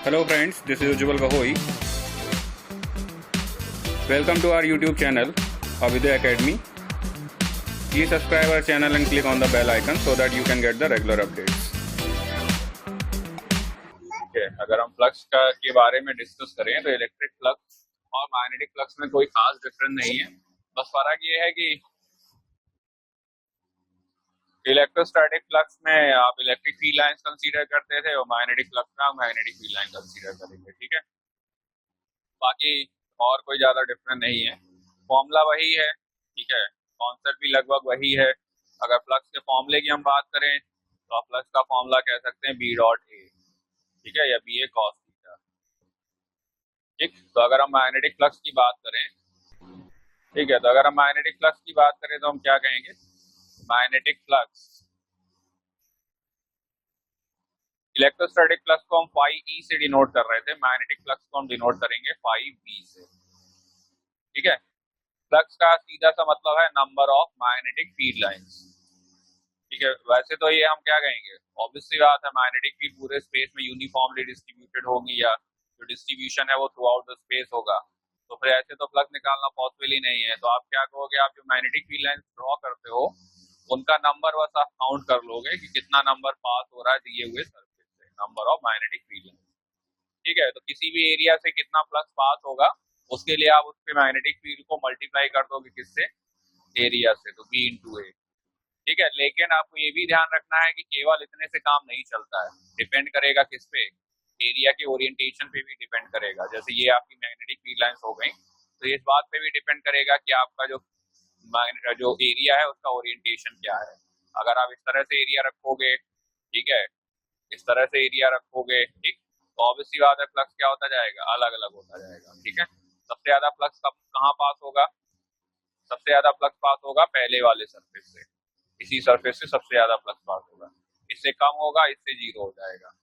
Hello friends, this is Ujjwal Gahoi. Welcome to our YouTube channel, Avidya Academy. Please subscribe our channel and click on the bell icon so that you can get the regular updates. ठीक है, अगर हम flux के बारे में discuss करें तो electric flux और मैग्नेटिक फ्लक्स में कोई खास डिफरेंस नहीं है। बस फर्क ये है कि इलेक्ट्रोस्टैटिक फ्लक्स में आप इलेक्ट्रिक फील्ड लाइंस कंसीडर करते थे और मैग्नेटिक फ्लक्स में आप मैग्नेटिक फील्ड लाइन कंसीडर करेंगे। ठीक है, बाकी और कोई ज्यादा डिफरेंस नहीं है, फॉर्मूला वही है। ठीक है, कॉन्सेप्ट भी लगभग वही है। अगर फ्लक्स के फॉर्मूले की हम बात करें तो आप फ्लक्स का फॉर्मूला कह सकते हैं बी डॉट ए, ठीक है, या बी ए कॉस थीटा। ठीक, तो अगर हम मैग्नेटिक फ्लक्स की बात करें, ठीक है, तो अगर हम मैग्नेटिक फ्लक्स की बात करें तो हम क्या कहेंगे, मैग्नेटिक फ्लक्स, इलेक्ट्रोस्टैटिक फ्लक्स को हम फाई ई से डिनोट कर रहे थे, मैग्नेटिक फ्लक्स को हम डिनोट करेंगे फाई बी से। ठीक है, फ्लक्स का सीधा सा मतलब है number of magnetic field lines. ठीक है, वैसे तो ये हम क्या कहेंगे, ऑब्वियसली बात है, मैग्नेटिक फील्ड पूरे स्पेस में यूनिफॉर्मली डिस्ट्रीब्यूटेड होगी या जो डिस्ट्रीब्यूशन है वो थ्रू आउट द स्पेस होगा, तो फिर ऐसे तो फ्लक्स निकालना पॉसिबल ही नहीं है। तो आप क्या कहोगे, आप जो मैग्नेटिक फील्ड लाइंस ड्रॉ करते हो उनका नंबर बस आप काउंट कर लोगे कि कितना नंबर पास हो रहा है दिए हुए सरफेस से, number of magnetic field lines. ठीक है, तो किसी भी एरिया से कितना फ्लक्स पास होगा उसके लिए आप उसके मैग्नेटिक फील्ड को मल्टीप्लाई कर दोगे किससे, एरिया से, तो बी इंटू ए। ठीक है, लेकिन आपको ये भी ध्यान रखना है कि केवल इतने से काम नहीं चलता है, डिपेंड करेगा किस पे, एरिया के ओरिएंटेशन पे भी डिपेंड करेगा। जैसे ये आपकी मैग्नेटिक फील्ड लाइंस हो गई, तो इस बात पे भी डिपेंड करेगा कि आपका जो एरिया है उसका ओरिएंटेशन क्या है। अगर आप इस तरह से एरिया रखोगे, ठीक है, इस तरह से एरिया रखोगे, ठीक, तो ऑब्वियसली बात है फ्लक्स क्या होता जाएगा, अलग अलग होता जाएगा। ठीक है, सबसे ज्यादा फ्लक्स कहाँ पास होगा, सबसे ज्यादा फ्लक्स पास होगा पहले वाले सरफेस से, इसी सरफेस से सबसे ज्यादा फ्लक्स पास होगा, इससे कम होगा, इससे जीरो हो जाएगा।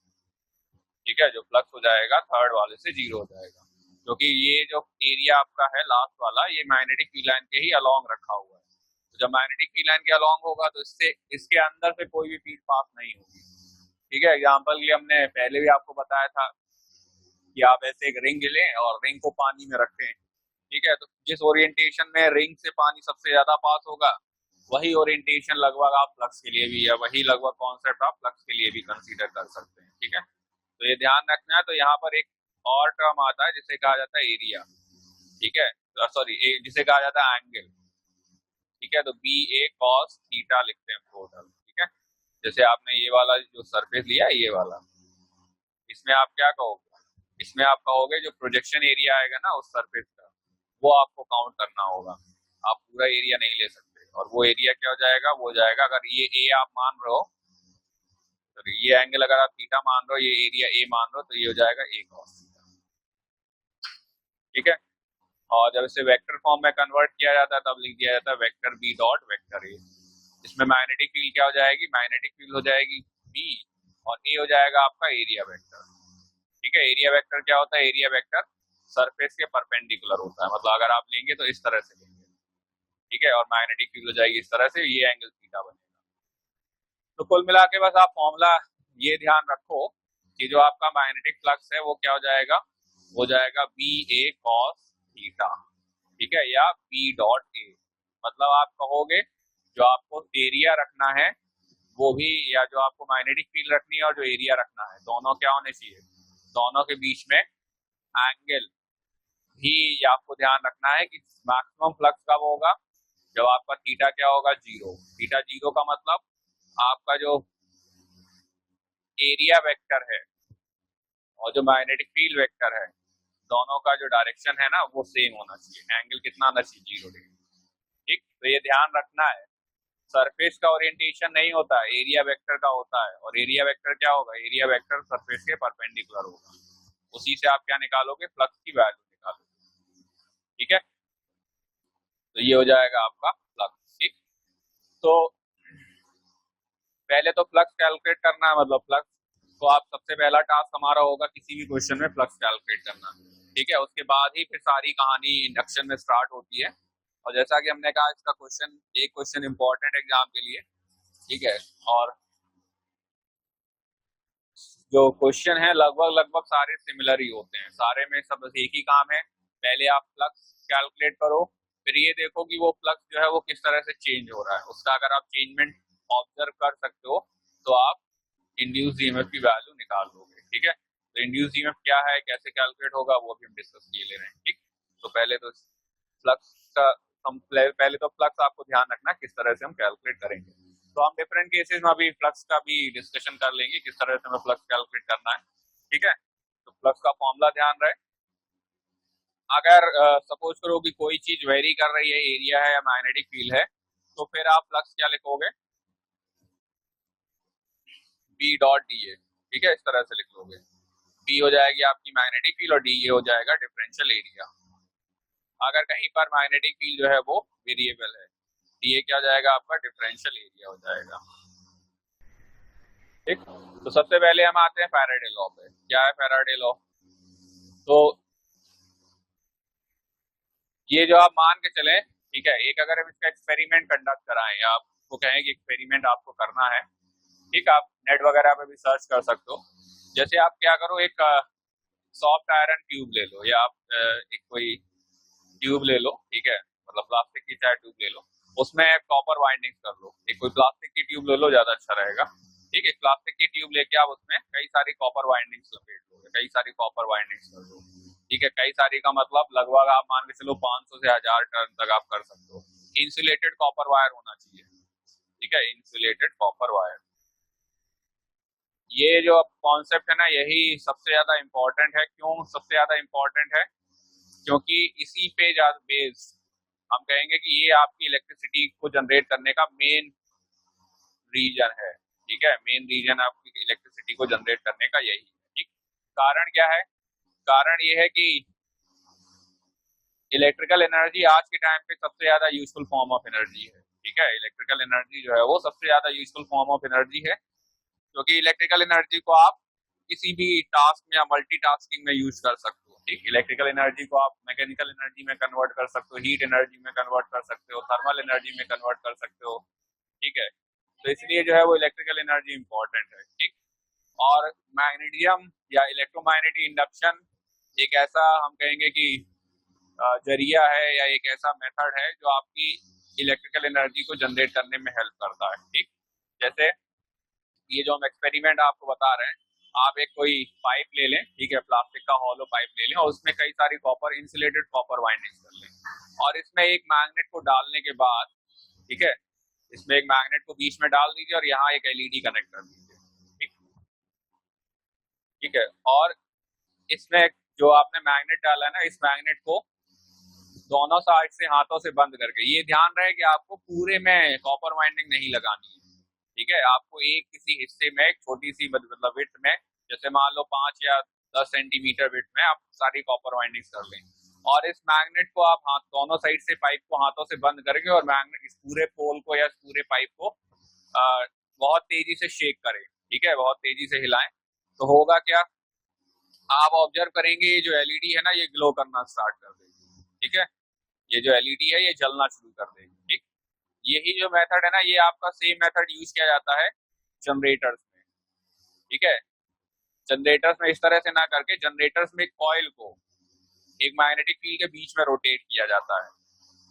ठीक है, जो फ्लक्स हो जाएगा थर्ड वाले से जीरो हो जाएगा, क्योंकि ये जो एरिया आपका है लास्ट वाला, ये मैग्नेटिक फील्ड लाइन के ही अलोंग रखा हुआ है। तो जब मैग्नेटिक फील्ड लाइन के अलोंग होगा तो इससे इसके अंदर से कोई भी फील्ड पास नहीं होगी। ठीक है, एग्जाम्पल के हमने पहले भी आपको बताया था कि आप ऐसे एक रिंग लें और रिंग को पानी में रखें। ठीक है, तो जिस ओरिएंटेशन में रिंग से पानी सबसे ज्यादा पास होगा वही ओरिएंटेशन लगभग आप फ्लक्स के लिए भी, या वही लगभग कॉन्सेप्ट आप फ्लक्स के लिए भी कंसीडर कर सकते हैं। ठीक है, तो ये ध्यान रखना है। तो यहाँ पर एक और टर्म आता है जिसे कहा जाता है एरिया। ठीक है, सॉरी, जिसे कहा जाता है एंगल। ठीक है, तो बी ए कॉस थीटा लिखते हैं टोटल। ठीक है, जैसे आपने ये वाला जो सरफेस लिया, ये वाला, इसमें आप क्या कहोगे, इसमें आप कहोगे जो प्रोजेक्शन एरिया आएगा ना उस सरफेस का, वो आपको काउंट करना होगा। आप पूरा एरिया नहीं ले सकते, और वो एरिया क्या हो जाएगा, वो जाएगा, अगर ये ए आप मान रहे हो, तो ये एंगल अगर आप थीटा मान रहे हो, ये एरिया ए मान रहे हो, तो ये हो जाएगा ए कॉस थीटा। ठीक है, और जब इसे वेक्टर फॉर्म में कन्वर्ट किया जाता है तब लिख दिया जाता है vector B dot vector A. इसमें मैग्नेटिक फील्ड क्या हो जाएगी, मैग्नेटिक फील्ड हो जाएगी बी, और ए हो जाएगा आपका एरिया वेक्टर। ठीक है, एरिया वेक्टर क्या होता है, एरिया वेक्टर सरफेस के परपेंडिकुलर होता है, मतलब अगर आप लेंगे तो इस तरह से लेंगे। ठीक है, और मैग्नेटिक फील्ड हो जाएगी इस तरह से, ये एंगल थीटा बनेगा। तो कुल मिला के बस आप फॉर्मूला ये ध्यान रखो कि जो आपका मैग्नेटिक फ्लक्स है वो क्या हो जाएगा, हो जाएगा बी ए कॉस थीटा। ठीक है, या बी डॉट ए, मतलब आप कहोगे जो आपको एरिया रखना है वो भी, या जो आपको मैग्नेटिक फील्ड रखनी है और जो एरिया रखना है, दोनों क्या होने चाहिए, दोनों के बीच में एंगल भी आपको ध्यान रखना है कि मैक्सिमम फ्लक्स कब होगा, जब आपका थीटा क्या होगा, जीरो। थीटा जीरो का मतलब आपका जो एरिया वेक्टर है और जो मैग्नेटिक फील्ड वेक्टर है, दोनों का जो डायरेक्शन है ना वो सेम होना चाहिए, एंगल कितना आना चाहिए, 0 डिग्री। ठीक, तो ये ध्यान रखना है, सरफेस का ओरिएंटेशन नहीं होता है, एरिया वेक्टर का होता है, और एरिया वेक्टर क्या होगा, एरिया वेक्टर सरफेस के परपेंडिकुलर होगा, उसी से आप क्या निकालोगे, फ्लक्स की वैल्यू निकालोगे। ठीक है, तो ये हो जाएगा आपका फ्लक्स। ठीक, तो पहले तो फ्लक्स कैलकुलेट करना है, मतलब फ्लक्स, तो आप सबसे पहला टास्क हमारा होगा किसी भी क्वेश्चन में फ्लक्स कैलकुलेट करना। ठीक है, उसके बाद ही फिर सारी कहानी इंडक्शन में स्टार्ट होती है। और जैसा कि हमने कहा, इसका क्वेश्चन, एक क्वेश्चन इंपॉर्टेंट एग्जाम के लिए ठीक है। और जो क्वेश्चन है लगभग सारे सिमिलर ही होते हैं, सारे में सब बस एक ही काम है, पहले आप फ्लक्स कैलकुलेट करो, फिर ये देखो कि वो फ्लक्स जो है वो किस तरह से चेंज हो रहा है, उसका अगर आप चेंजमेंट ऑब्जर्व कर सकते हो तो आप इंड्यूस ईएमएफ की वैल्यू निकाल लोगे। ठीक है, तो इंड्यूस ईएमएफ क्या है, कैसे कैलकुलेट होगा, वो भी हम डिस्कस किए ले रहे हैं। ठीक, तो पहले तो फ्लक्स का हम पहले तो फ्लक्स आपको ध्यान रखना किस तरह से हम कैलकुलेट करेंगे। तो हम डिफरेंट केसेस में अभी फ्लक्स का भी डिस्कशन कर लेंगे, किस तरह से हमें फ्लक्स कैलकुलेट करना है। ठीक है, तो फ्लक्स का फॉर्मूला ध्यान रहे, अगर सपोज करो कि कोई चीज वेरी कर रही है, एरिया है या मैग्नेटिक फील्ड है, तो फिर आप फ्लक्स क्या लिखोगे, बी डॉट डी ए। ठीक है, इस तरह से लिख लोगे, बी हो जाएगी आपकी मैग्नेटिक फील्ड और डी ए हो जाएगा डिफरेंशियल एरिया। अगर कहीं पर मैग्नेटिक फील्ड जो है वो वेरिएबल है, डी ए क्या हो जाएगा आपका डिफरेंशियल एरिया हो जाएगा। ठीक, तो सबसे पहले हम आते हैं फैराडे लॉ पे। क्या है फैराडे लॉ, तो ये जो आप मान के चलें, ठीक है, एक अगर हम इसका एक्सपेरिमेंट कंडक्ट कराएं या आपको कहें कि एक्सपेरिमेंट आपको करना है, ठीक, आप नेट वगैरह पे भी सर्च कर सकते हो। जैसे आप क्या करो, एक सॉफ्ट आयरन ट्यूब ले लो, या आप एक कोई ट्यूब ले लो, ठीक है, मतलब प्लास्टिक की चाहे ट्यूब ले लो, उसमें कॉपर वाइंडिंग्स कर लो। एक कोई प्लास्टिक की ट्यूब ले लो, ज्यादा अच्छा रहेगा। ठीक है, प्लास्टिक की ट्यूब लेके आप उसमें कई सारी कॉपर वाइंडिंग्स लपेट लो, कई सारी कॉपर वाइंडिंग्स कर लो। ठीक है, कई सारी का मतलब लगभग आप मान के चलो 500 से 1000 टर्न तक आप कर सकते हो। इंसुलेटेड कॉपर वायर होना चाहिए। ठीक है, इंसुलेटेड कॉपर वायर, ये जो कॉन्सेप्ट है ना, यही सबसे ज्यादा इम्पोर्टेंट है। क्यों सबसे ज्यादा इम्पोर्टेंट है, क्योंकि इसी पे ज्यादा बेस्ड हम कहेंगे कि ये आपकी इलेक्ट्रिसिटी को जनरेट करने का मेन रीजन है। ठीक है, मेन रीजन आपकी इलेक्ट्रिसिटी को जनरेट करने का यही है। ठीक, कारण क्या है, कारण ये है कि इलेक्ट्रिकल एनर्जी आज के टाइम पे सबसे ज्यादा यूजफुल फॉर्म ऑफ एनर्जी है। ठीक है, इलेक्ट्रिकल एनर्जी जो है वो सबसे ज्यादा यूजफुल फॉर्म ऑफ एनर्जी है, क्योंकि इलेक्ट्रिकल एनर्जी को आप किसी भी टास्क में या मल्टीटास्किंग में यूज कर सकते हो। ठीक, इलेक्ट्रिकल एनर्जी को आप मैकेनिकल एनर्जी में कन्वर्ट कर सकते हो, हीट एनर्जी में कन्वर्ट कर सकते हो, थर्मल एनर्जी में कन्वर्ट कर सकते हो। ठीक है, तो इसलिए जो है वो इलेक्ट्रिकल एनर्जी इंपॉर्टेंट है। ठीक, और मैग्नेटिज्म या इलेक्ट्रोमैग्नेटिक इंडक्शन एक ऐसा हम कहेंगे कि जरिया है या एक ऐसा मेथड है जो आपकी इलेक्ट्रिकल एनर्जी को जनरेट करने में हेल्प करता है। ठीक, जैसे ये जो हम एक्सपेरिमेंट आपको बता रहे हैं, आप एक कोई पाइप ले लें, ठीक है, प्लास्टिक का हॉलो पाइप ले लें और उसमें कई सारी कॉपर इंसुलेटेड कॉपर वाइंडिंग्स कर लें, और इसमें एक मैग्नेट को डालने के बाद, ठीक है, इसमें एक मैग्नेट को बीच में डाल दीजिए और यहाँ एक एलईडी कनेक्ट कर दीजिए। ठीक, ठीक है, और इसमें जो आपने मैग्नेट डाला है ना, इस मैग्नेट को दोनों साइड से हाथों से बंद करके, ये ध्यान रहे कि आपको पूरे में कॉपर वाइंडिंग नहीं लगानी है। ठीक है, आपको एक किसी हिस्से में एक छोटी सी मतलब विड्थ में, जैसे मान लो 5 या 10 सेंटीमीटर विड्थ में आप सारी कॉपर वाइंडिंग्स कर लें, और इस मैग्नेट को आप हाथ दोनों साइड से पाइप को हाथों से बंद करके और मैग्नेट इस पूरे पोल को या इस पूरे पाइप को बहुत तेजी से शेक करें। ठीक है, बहुत तेजी से हिलाएं, तो होगा क्या, आप ऑब्जर्व करेंगे ये जो एलईडी है ना, ये ग्लो करना स्टार्ट कर देगी। ठीक है, ये जो एलईडी है ये जलना शुरू कर देगी। ठीक, यही जो मेथड है ना, ये आपका सेम मेथड यूज किया जाता है जनरेटर्स में। ठीक है, जनरेटर्स में इस तरह से ना करके, जनरेटर्स में कॉइल को एक मैग्नेटिक फील्ड के बीच में रोटेट किया जाता है,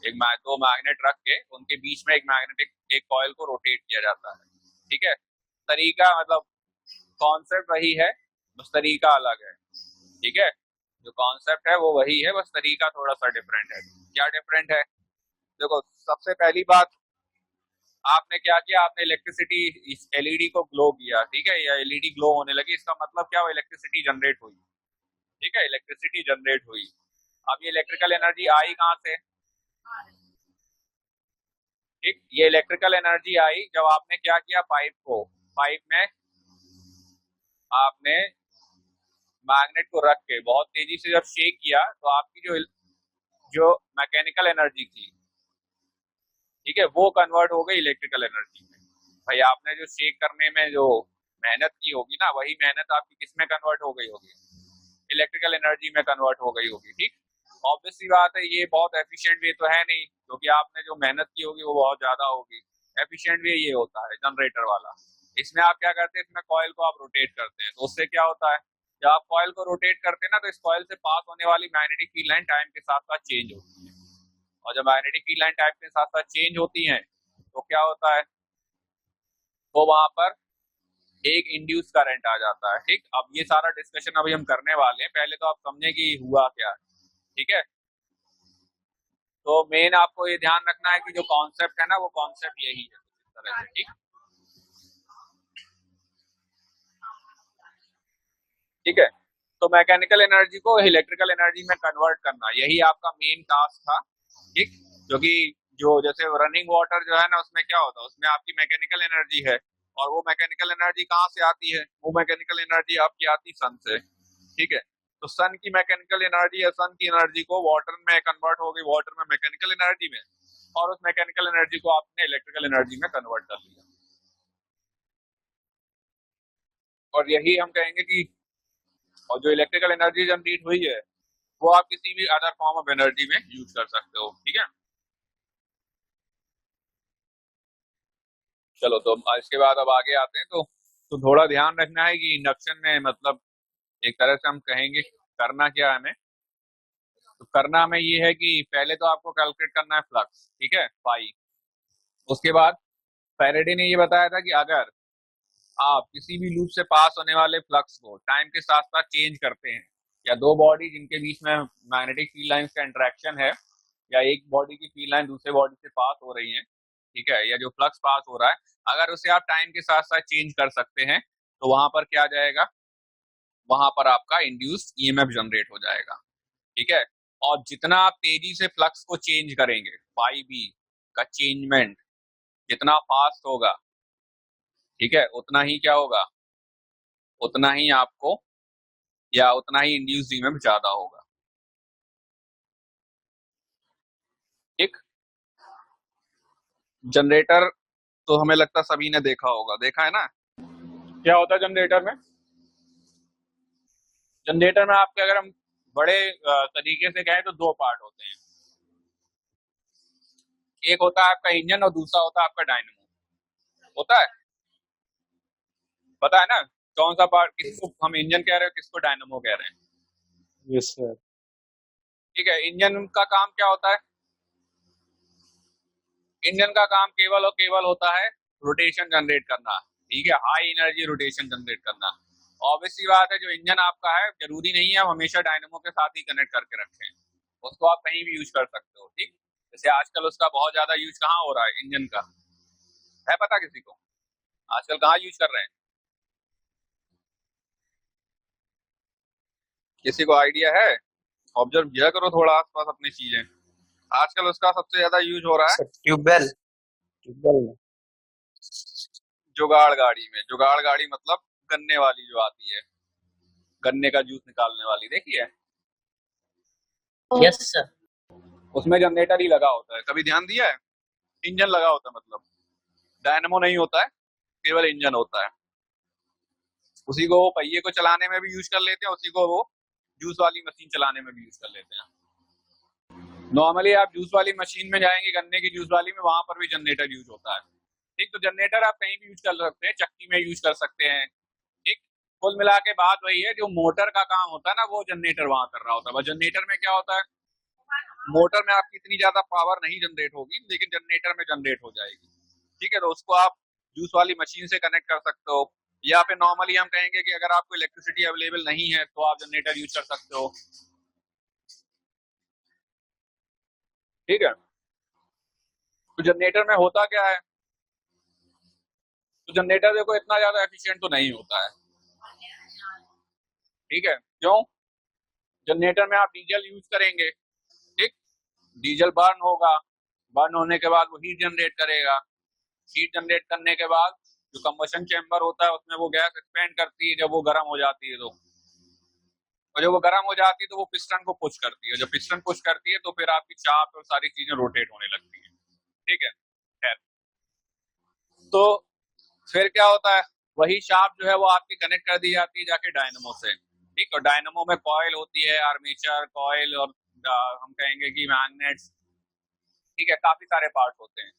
एक दो मैग्नेट रख के उनके बीच में एक मैग्नेटिक एक कॉइल को रोटेट किया जाता है। ठीक है, तरीका मतलब कॉन्सेप्ट वही है, बस तरीका अलग है। ठीक है, जो कॉन्सेप्ट है वो वही है, बस तरीका थोड़ा सा डिफरेंट है। क्या डिफरेंट है, देखो सबसे पहली बात, आपने क्या किया, आपने इलेक्ट्रिसिटी इस एलईडी को ग्लो किया। ठीक है, या एलईडी ग्लो होने लगी, इसका मतलब क्या हुआ, इलेक्ट्रिसिटी जनरेट हुई। ठीक है, इलेक्ट्रिसिटी जनरेट हुई। अब ये इलेक्ट्रिकल एनर्जी आई कहां से, ठीक, ये इलेक्ट्रिकल एनर्जी आई जब आपने क्या किया, पाइप में आपने मैग्नेट को रख के बहुत तेजी से जब शेक किया, तो आपकी जो जो मैकेनिकल एनर्जी थी, ठीक है, वो कन्वर्ट हो गई इलेक्ट्रिकल एनर्जी में। भाई आपने जो शेक करने में जो मेहनत की होगी ना, वही मेहनत आपकी किस में कन्वर्ट हो गई होगी, इलेक्ट्रिकल एनर्जी में कन्वर्ट हो गई होगी। ठीक, ऑब्वियस सी बात है, ये बहुत एफिशिएंट वे तो है नहीं, क्योंकि आपने जो मेहनत की होगी वो बहुत ज्यादा होगी। एफिशिएंट वे ये होता है जनरेटर वाला। इसमें आप क्या करते हैं, इसमें कॉइल को आप रोटेट करते हैं, तो उससे क्या होता है, जब आप कॉइल को रोटेट करते हैं ना, तो इस कॉइल से पास होने वाली मैग्नेटिक फील्ड लाइन टाइम के साथ साथ चेंज होती है, और जब मैग्नेटिक फील्ड लाइन टाइम के साथ साथ चेंज होती है तो क्या होता है, तो वहां पर एक इंड्यूस करंट आ जाता है। ठीक, अब ये सारा डिस्कशन अभी हम करने वाले हैं, पहले तो आप समझे कि हुआ क्या है। ठीक है, तो मेन आपको ये ध्यान रखना है कि जो कॉन्सेप्ट है ना, वो कॉन्सेप्ट यही है इस तरह से। ठीक, ठीक है, तो मैकेनिकल एनर्जी को इलेक्ट्रिकल एनर्जी में कन्वर्ट करना, यही आपका मेन टास्क था। ठीक, क्योंकि जो जैसे रनिंग वाटर जो है ना, उसमें क्या होता है, उसमें आपकी मैकेनिकल एनर्जी है, और वो मैकेनिकल एनर्जी कहाँ से आती है, वो मैकेनिकल एनर्जी आपकी आती सन से। ठीक है, तो सन की मैकेनिकल एनर्जी या सन की एनर्जी को वाटर में कन्वर्ट हो गई, वाटर में मैकेनिकल एनर्जी में, और उस मैकेनिकल एनर्जी को आपने इलेक्ट्रिकल एनर्जी में कन्वर्ट कर लिया। और यही हम कहेंगे कि, और जो इलेक्ट्रिकल एनर्जी जनरेट हुई है वो आप किसी भी अदर फॉर्म ऑफ एनर्जी में यूज कर सकते हो। ठीक है, चलो तो इसके बाद अब आगे आते हैं। तो थोड़ा ध्यान रखना है कि इंडक्शन में मतलब एक तरह से हम कहेंगे करना क्या है हमें, तो करना हमें ये है कि पहले तो आपको कैलकुलेट करना है फ्लक्स। ठीक है, पाई। उसके बाद फैराडे ने ये बताया था कि अगर आप किसी भी लूप से पास होने वाले फ्लक्स को टाइम के साथ साथ चेंज करते हैं, या दो बॉडी जिनके बीच में मैग्नेटिक फील्ड लाइंस का इंटरेक्शन है, या एक बॉडी की फील्ड लाइन दूसरे बॉडी से पास हो रही है, ठीक है, या जो फ्लक्स पास हो रहा है, अगर उसे आप टाइम के साथ साथ चेंज कर सकते हैं, तो वहां पर क्या जाएगा, वहां पर आपका इंड्यूस्ड ईएमएफ जनरेट हो जाएगा। ठीक है, और जितना आप तेजी से फ्लक्स को चेंज करेंगे, पाई बी का चेंजमेंट जितना फास्ट होगा, ठीक है, उतना ही क्या होगा, उतना ही आपको, या उतना ही इंड्यूस्ड ईएमएफ ज्यादा होगा। ठीक, जनरेटर तो हमें लगता सभी ने देखा होगा, देखा है ना, क्या होता है जनरेटर में। जनरेटर में आपके अगर हम बड़े तरीके से कहें तो दो पार्ट होते हैं, एक होता है आपका इंजन और दूसरा होता है आपका डायनेमो। होता है, पता है ना कौन सा पार्ट, किसको हम इंजन कह रहे हैं, किसको डायनेमो कह रहे हैं। Yes sir. ठीक है, इंजन का काम क्या होता है, इंजन का काम केवल और केवल होता है रोटेशन जनरेट करना। ठीक है, हाई एनर्जी रोटेशन जनरेट करना। ऑब्वियसली बात है, जो इंजन आपका है जरूरी नहीं है आप हमेशा डायनेमो के साथ ही कनेक्ट करके रखें, उसको आप कहीं भी यूज कर सकते हो। ठीक, जैसे आजकल उसका बहुत ज्यादा यूज कहाँ हो रहा है इंजन का, है पता किसी को आजकल कहाँ यूज कर रहे हैं, किसी को आइडिया है, ऑब्जर्व किया करो थोड़ा आसपास अपनी चीजें। आजकल उसका सबसे ज्यादा यूज हो रहा है ट्यूबवेल। ट्यूबवेल में जुगाड़ गाड़ी में। जुगाड़ गाड़ी मतलब गन्ने वाली जो आती है, गन्ने का जूस निकालने वाली, देखी है, यस सर। उसमें जनरेटर ही लगा होता है, कभी ध्यान दिया है, इंजन लगा होता है, मतलब डायनेमो नहीं होता है, केवल इंजन होता है। उसी को वो पहिए को चलाने में भी यूज कर लेते हैं, उसी को वो जूस वाली मशीन चलाने में भी यूज कर लेते हैं। नॉर्मली आप जूस वाली मशीन में जाएंगे, गन्ने की जूस वाली में, वहां पर भी जनरेटर यूज होता है। ठीक, तो जनरेटर आप कहीं भी यूज कर सकते हैं, चक्की में यूज कर सकते हैं। ठीक, कुल मिला के बात वही है, जो मोटर का काम होता है ना, वो जनरेटर वहां कर रहा होता है। बस जनरेटर में क्या होता है, मोटर में आपकी इतनी ज्यादा पावर नहीं जनरेट होगी, लेकिन जनरेटर में जनरेट हो जाएगी। ठीक है, तो उसको आप जूस वाली मशीन से कनेक्ट कर सकते हो, या फिर नॉर्मली हम कहेंगे कि अगर आपको इलेक्ट्रिसिटी अवेलेबल नहीं है तो आप जनरेटर यूज कर सकते हो। ठीक है, तो जनरेटर में होता क्या है, तो जनरेटर देखो इतना ज्यादा एफिशिएंट तो नहीं होता है। ठीक है, क्यों, जनरेटर में आप डीजल यूज करेंगे, ठीक, डीजल बर्न होगा, बर्न होने के बाद वो हीट जनरेट करेगा, हीट जनरेट करने के बाद जो कंबशन चेंबर होता है उसमें वो गैस एक्सपेंड करती है, जब वो गर्म हो जाती है तो, और जब वो गर्म हो जाती है तो वो पिस्टन को पुश करती है, जब पिस्टन पुश करती है तो फिर आपकी चाप और सारी चीजें रोटेट होने लगती है। ठीक है, खैर, तो फिर क्या होता है, वही शाफ्ट जो है वो आपकी कनेक्ट कर दी जाती है जाके डायनेमो से। ठीक, और डायनेमो में कॉइल होती है, आर्मेचर कॉइल, और हम कहेंगे कि मैग्नेट्स, ठीक है, काफी सारे पार्ट होते हैं।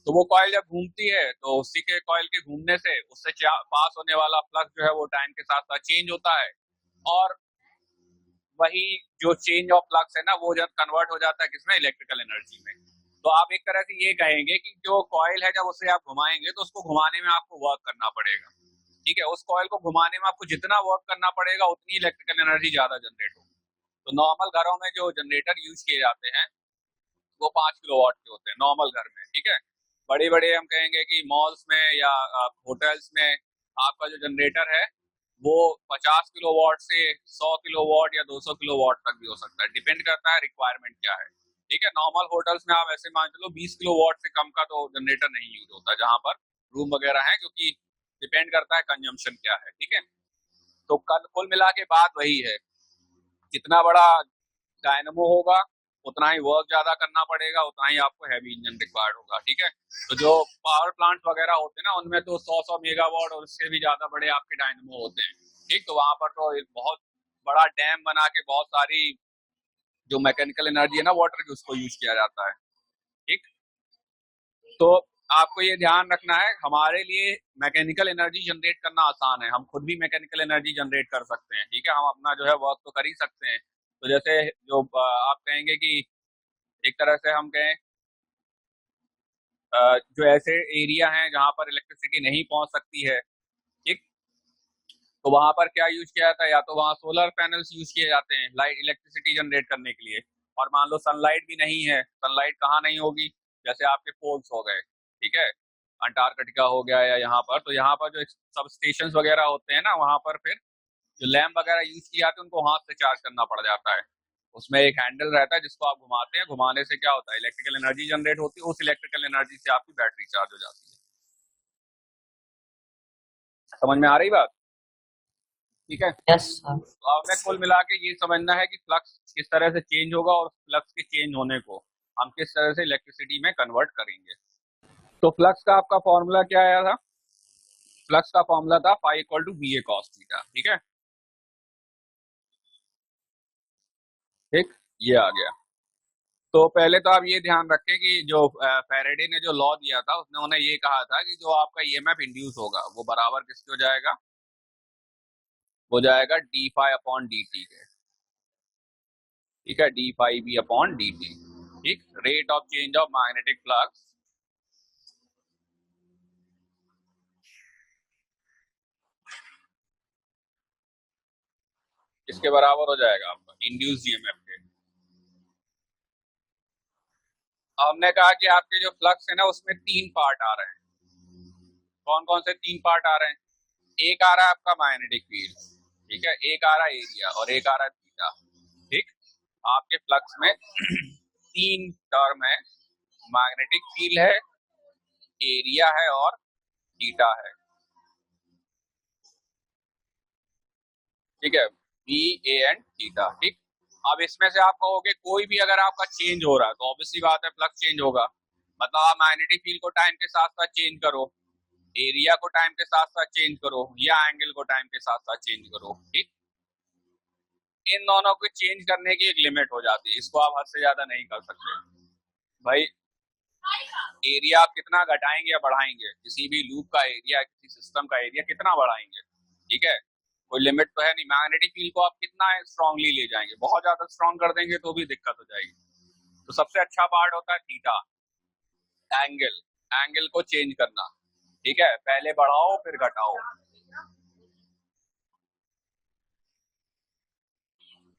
तो वो कॉइल जब घूमती है तो उसी के कॉइल के घूमने से उससे पास होने वाला फ्लक्स जो है वो टाइम के साथ साथ चेंज होता है, और वही जो चेंज ऑफ फ्लक्स है ना वो जब कन्वर्ट हो जाता है किसमें, इलेक्ट्रिकल एनर्जी में। तो आप एक तरह से ये कहेंगे कि जो कॉइल है जब उसे आप घुमाएंगे तो उसको घुमाने में आपको वर्क करना पड़ेगा, ठीक है। उस कॉइल को घुमाने में आपको जितना वर्क करना पड़ेगा उतनी इलेक्ट्रिकल एनर्जी ज्यादा जनरेट होगी। तो नॉर्मल घरों में जो जनरेटर यूज किए जाते हैं वो 5 किलोवाट के होते हैं नॉर्मल घर में, ठीक है। बड़े बड़े हम कहेंगे कि मॉल्स में या होटल्स में आपका जो जनरेटर है वो 50 किलोवाट से 100 किलोवाट या 200 किलोवाट तक भी हो सकता है, डिपेंड करता है रिक्वायरमेंट क्या है, ठीक है। नॉर्मल होटल्स में आप ऐसे मान चलो 20 किलोवाट से कम का तो जनरेटर नहीं यूज होता जहां पर रूम वगैरह है, क्योंकि डिपेंड करता है कंजम्पशन क्या है, ठीक है। तो कुल मिला के बात वही है, जितना बड़ा डायनमो होगा उतना ही वर्क ज्यादा करना पड़ेगा, उतना ही आपको हैवी इंजन रिक्वायर्ड होगा, ठीक है। तो जो पावर प्लांट वगैरह होते हैं ना उनमें तो 100 मेगावाट और उससे भी ज्यादा बड़े आपके डायनमो होते हैं, ठीक। तो वहां पर तो एक बहुत बड़ा डैम बना के बहुत सारी जो मैकेनिकल एनर्जी है ना वाटर की उसको यूज किया जाता है, ठीक। तो आपको ये ध्यान रखना है, हमारे लिए मैकेनिकल एनर्जी जनरेट करना आसान है, हम खुद भी मैकेनिकल एनर्जी जनरेट कर सकते हैं, ठीक है। हम अपना जो है वर्क तो कर ही सकते हैं। तो जैसे जो आप कहेंगे कि एक तरह से हम कहें जो ऐसे एरिया हैं जहां पर इलेक्ट्रिसिटी नहीं पहुंच सकती है, ठीक, तो वहां पर क्या यूज किया जाता है, या तो वहां सोलर पैनल्स यूज किए जाते हैं लाइट इलेक्ट्रिसिटी जनरेट करने के लिए। और मान लो सनलाइट भी नहीं है, सनलाइट कहाँ नहीं होगी, जैसे आपके पोल्स हो गए, ठीक है, अंटार्कटिका हो गया या यहाँ पर, तो यहाँ पर जो सब स्टेशन वगैरह होते हैं ना वहां पर फिर जो लैम्प वगैरह यूज किए जाते हैं उनको हाथ से चार्ज करना पड़ जाता है। उसमें एक हैंडल रहता है जिसको आप घुमाते हैं, घुमाने से क्या होता है इलेक्ट्रिकल एनर्जी जनरेट होती है, उस इलेक्ट्रिकल एनर्जी से आपकी बैटरी चार्ज हो जाती है। समझ में आ रही बात, ठीक है। Yes sir. तो हमें कुल मिला के ये समझना है कि फ्लक्स किस तरह से चेंज होगा और फ्लक्स के चेंज होने को हम किस तरह से इलेक्ट्रिसिटी में कन्वर्ट करेंगे। तो फ्लक्स का आपका फॉर्मूला क्या आया था, फ्लक्स का फॉर्मूला था phi equal to B A cos theta, ठीक है, ठीक, ये आ गया। तो पहले तो आप ये ध्यान रखें कि जो फैराडे ने जो लॉ दिया था उसने उन्हें ये कहा था कि जो आपका ईएमएफ इंड्यूस होगा वो बराबर किसके हो जाएगा, हो जाएगा d phi upon D t के, ठीक है, d phi b upon D t, ठीक। Rate of change of magnetic flux इसके बराबर हो जाएगा आपका इंड्यूस ईएमएफ के। हमने कहा कि आपके जो फ्लक्स है ना उसमें 3 पार्ट आ रहे हैं, कौन कौन से 3 पार्ट आ रहे हैं, एक आ रहा है आपका मैग्नेटिक फील्ड, ठीक है, एक आ रहा है एरिया और एक आ रहा है थीटा, ठीक। आपके फ्लक्स में 3 टर्म है, मैग्नेटिक फील्ड है, एरिया है और थीटा है, ठीक है, बी ए एंड थीटा, ठीक। अब इसमें से आप कहोगे कोई भी अगर आपका चेंज हो रहा है तो ऑब्वियसली बात है फ्लक्स चेंज होगा, मतलब आप मैग्नेटिक फील्ड को टाइम के साथ साथ चेंज करो, एरिया को टाइम के साथ साथ चेंज करो या एंगल को टाइम के साथ साथ चेंज करो, ठीक। इन दोनों को चेंज करने की एक लिमिट हो जाती है, इसको आप हद से ज्यादा नहीं कर सकते भाई। एरिया आप कितना घटाएंगे या बढ़ाएंगे, किसी भी लूप का एरिया, किसी सिस्टम का एरिया कितना बढ़ाएंगे, ठीक है, कोई लिमिट तो है नहीं। मैग्नेटिक फील्ड को आप कितना स्ट्रांगली ले जाएंगे, बहुत ज्यादा स्ट्रांग कर देंगे तो भी दिक्कत हो जाएगी। तो सबसे अच्छा पार्ट होता है थीटा, एंगल, एंगल को चेंज करना, ठीक है, पहले बढ़ाओ फिर घटाओ।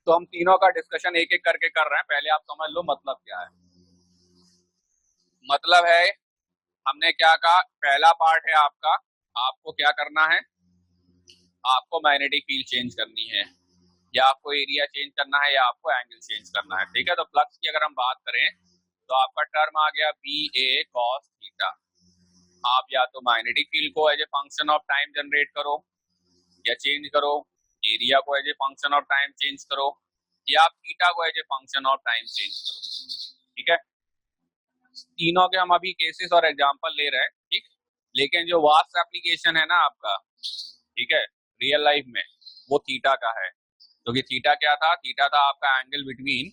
तो हम तीनों का डिस्कशन एक एक करके कर रहे हैं, पहले आप समझ लो मतलब क्या है। मतलब है हमने क्या कहा, पहला पार्ट है आपका, आपको क्या करना है, आपको मैग्नेटिक फील्ड चेंज करनी है, या आपको एरिया चेंज करना है, या आपको एंगल चेंज करना है, ठीक है। तो फ्लक्स की अगर हम बात करें तो आपका टर्म आ गया बी ए कॉस थीटा। आप या तो मैग्नेटिक फील्ड को as a function of time generate करो या चेंज करो, एरिया को as a function of time change करो, या आप थीटा को as a function of time change करो, ठीक है। तीनों के हम अभी केसेस और एग्जांपल ले रहे हैं, ठीक। लेकिन जो वास्ट एप्लीकेशन है ना आपका, ठीक है, रियल लाइफ में वो थीटा का है, क्योंकि थीटा क्या था, थीटा था आपका angle between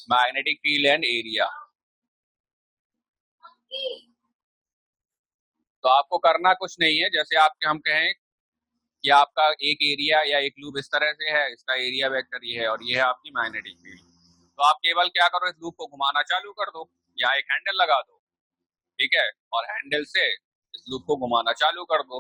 magnetic field and area, तो आपको करना कुछ नहीं है, जैसे आपके हम कहें कि आपका एक एरिया या एक लूप इस तरह से है, इसका एरिया वेक्टर ये है और ये है आपकी मैग्नेटिक फील्ड। तो आप केवल क्या करो, इस लूप को घुमाना चालू कर दो या एक हैंडल लगा दो, ठीक है, और हैंडल से इस लूप को घुमाना चालू कर दो।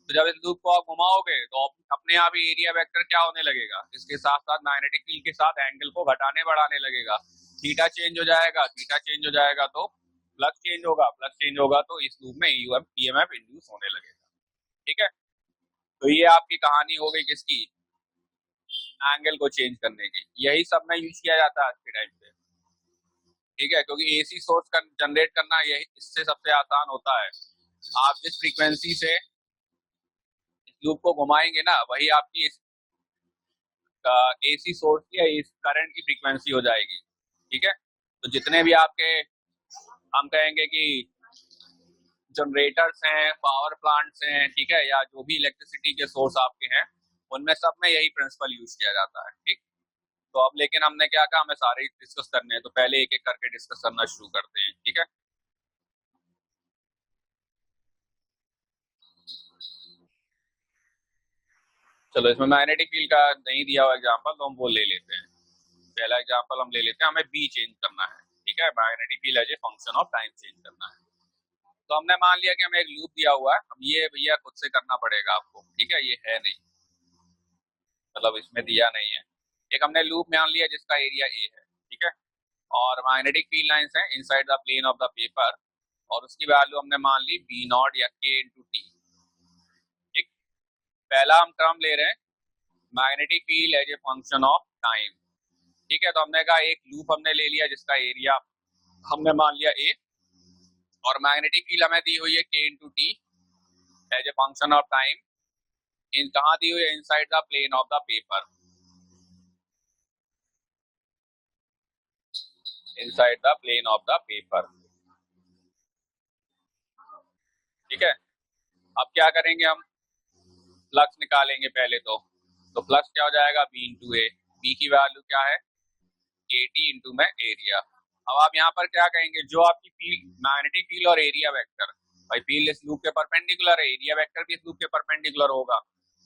तो जब इस लूप को आप घुमाओगे तो अपने आप ही एरिया वेक्टर क्या होने लगेगा, इसके साथ साथ मैग्नेटिक फील्ड के साथ एंगल को घटाने बढ़ाने लगेगा। थीटा चेंज हो जाएगा, थीटा चेंज हो जाएगा तो फ्लक्स चेंज होगा, फ्लक्स चेंज होगा तो इस लूप में ईएमएफ इंड्यूस होने लगेगा। ठीक है, तो ये आपकी कहानी हो गई किसकी, एंगल को चेंज करने की। यही सब में यूज किया जाता है आज के टाइम पे, ठीक है, क्योंकि एसी सोर्स जनरेट करना यही इससे सबसे आसान होता है। आप जिस फ्रीक्वेंसी से इस लूप को घुमाएंगे ना, वही आपकी एसी सोर्स की या इस करंट की फ्रीक्वेंसी हो जाएगी। ठीक है, तो जितने भी आपके हम कहेंगे कि जनरेटर्स हैं, पावर प्लांट्स हैं, ठीक है, या जो भी इलेक्ट्रिसिटी के सोर्स आपके हैं, उनमें सब में यही प्रिंसिपल यूज किया जाता है। ठीक, तो अब लेकिन हमने क्या कहा, हमें सारे डिस्कस करने हैं, तो पहले एक एक करके डिस्कस करना शुरू करते हैं। ठीक है, चलो इसमें मैग्नेटिक फील्ड का नहीं दिया हुआ एग्जांपल, तो हम वो ले लेते हैं। पहला एग्जांपल हम ले लेते हैं, हमें बी चेंज करना है। ठीक है, magnetic field as a function of time change करना है। तो हमने मान लिया कि हमें एक लूप दिया हुआ है, अब ये भैया खुद से करना पड़ेगा आपको। ठीक है, ये है नहीं, मतलब इसमें दिया नहीं है। एक हमने लूप मान लिया जिसका एरिया ए है, ठीक है, और मैग्नेटिक फील्ड लाइंस हैं inside the plane of the paper, और उसकी वैल्यू हमने मान ली बी नॉट या के इंटू टी। ठीक, पहला हम टर्म ले रहे हैं magnetic field as a function of time. ठीक है, तो हमने कहा एक लूप हमने ले लिया जिसका एरिया हमने मान लिया ए, और मैग्नेटिक फील्ड हमें दी हुई है के into t as a function of time. इन कहाँ दी हुई है, inside the plane of the paper, inside the plane of the paper. ठीक है, अब क्या करेंगे, हम फ्लक्स निकालेंगे पहले। तो फ्लक्स क्या हो जाएगा, बी इंटू ए। बी की वैल्यू क्या है, के टी इंटू में एरिया। अब आप यहाँ पर क्या कहेंगे, जो आपकी फील्ड मैग्नेटिक फील्ड और एरिया वेक्टर, भाई फील्ड इस लूप के परपेंडिकुलर है, एरिया वेक्टर भी इस लूप के परपेंडिकुलर होगा,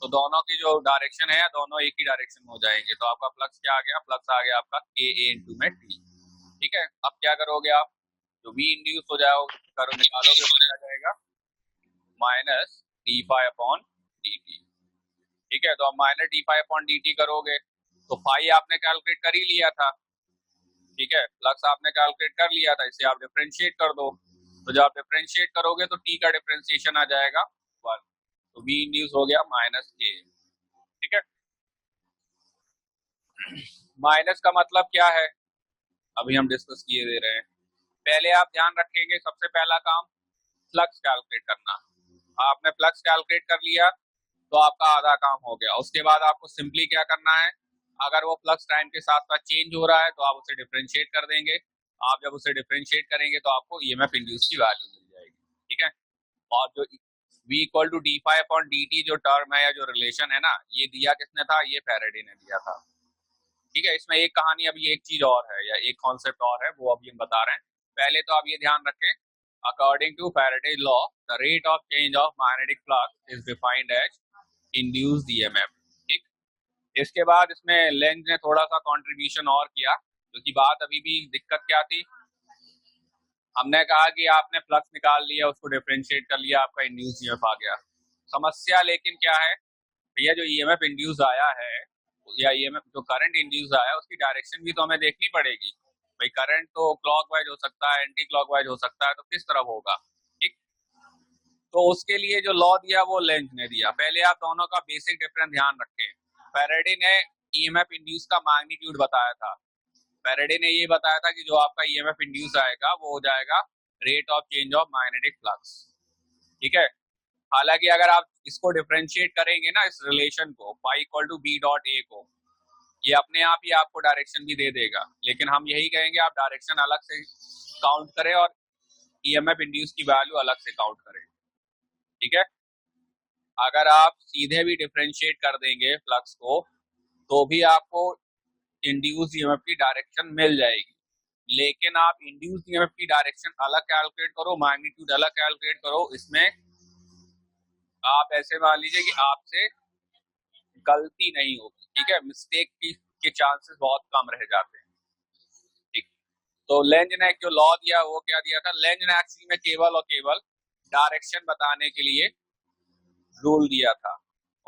तो दोनों की जो डायरेक्शन है दोनों एक ही डायरेक्शन में हो जाएंगे। तो आपका फ्लक्स क्या आ गया, फ्लक्स आ गया आपका के ए इंटू में टी। ठीक है, अब क्या करोगे आप, जो वी इंड्यूस हो जाओ करो निकालोगे, तो क्या जाएगा minus D phi upon D t. ठीक है, तो अब minus D phi upon D t करोगे तो फाई आपने कैलकुलेट कर ही लिया था। ठीक है, फ्लक्स आपने कैलकुलेट कर लिया था, इसे आप डिफरेंशिएट कर दो। तो जब आप डिफरेंशिएट करोगे तो टी का डिफरेंशिएशन आ जाएगा 1, तो वी इंड्यूस हो गया माइनस के। ठीक है, माइनस का मतलब क्या है अभी हम डिस्कस किए दे रहे हैं। पहले आप ध्यान रखेंगे, सबसे पहला काम फ्लक्स कैलकुलेट करना। आपने फ्लक्स कैलकुलेट कर लिया तो आपका आधा काम हो गया। उसके बाद आपको सिंपली क्या करना है, अगर वो फ्लक्स टाइम के साथ साथ चेंज हो रहा है तो आप उसे डिफरेंशिएट कर देंगे। आप जब उसे डिफरेंशिएट करेंगे तो आपको ईएमएफ इंड्यूस की वैल्यू मिल जाएगी। ठीक है, और जो v equal to d phi upon D t जो टर्म है या जो रिलेशन है ना, ये दिया किसने था, ये फैराडे ने दिया था। ठीक है, इसमें एक कहानी, अभी एक चीज और है या एक कॉन्सेप्ट और है, वो अभी हम बता रहे हैं। पहले तो आप ये ध्यान रखें, according to Faraday law the rate of change of magnetic flux is defined as induced EMF. ठीक, इसके बाद इसमें लेंज ने थोड़ा सा कंट्रीब्यूशन और किया, क्योंकि बात अभी भी दिक्कत क्या थी, हमने कहा कि आपने फ्लक्स निकाल लिया, उसको डिफरेंशिएट कर लिया, आपका इंड्यूस ईएमएफ आ गया। समस्या लेकिन क्या है भैया, जो ईएमएफ इंड्यूस आया है या ईएमएफ जो करंट इंड्यूस आया है उसकी डायरेक्शन भी तो हमें देखनी पड़ेगी। भाई करंट तो क्लॉकवाइज हो सकता है, एंटी क्लॉकवाइज हो सकता है, तो किस तरफ होगा। ठीक, तो उसके लिए जो लॉ दिया वो लेंज ने दिया। पहले आप दोनों का बेसिक डिफरेंस ध्यान रखें। फैराडे ने ईएमएफ इंड्यूस का मैग्नीट्यूड बताया था। फैराडे ने ये बताया था कि जो आपका ईएमएफ इंड्यूस आएगा वो हो जाएगा rate of change of magnetic flux. ठीक है, हालांकि अगर आप इसको डिफरेंशिएट करेंगे ना, इस रिलेशन को phi equal to B dot A को, ये अपने आप ही आपको डायरेक्शन भी दे देगा, लेकिन हम यही कहेंगे आप डायरेक्शन अलग से काउंट करें और ईएमएफ इंड्यूस की वैल्यू अलग से काउंट करें। ठीक है, अगर आप सीधे भी डिफरेंशिएट कर देंगे फ्लक्स को तो भी आपको इंड्यूस ईएमएफ की डायरेक्शन मिल जाएगी। लेकिन आप इंड्यूस्ड ईएमएफ की डायरेक्शन अलग कैलकुलेट करो, मैग्नीट्यूड अलग कैलकुलेट करो, इसमें आप ऐसे मान लीजिए कि आपसे गलती नहीं होगी, ठीक है, मिस्टेक के चांसेस बहुत कम रह जाते हैं, ठीक। तो लेंज ने जो लॉ दिया वो क्या दिया था, लेंज ने एक्चुअली में केवल और केवल डायरेक्शन बताने के लिए रूल दिया था,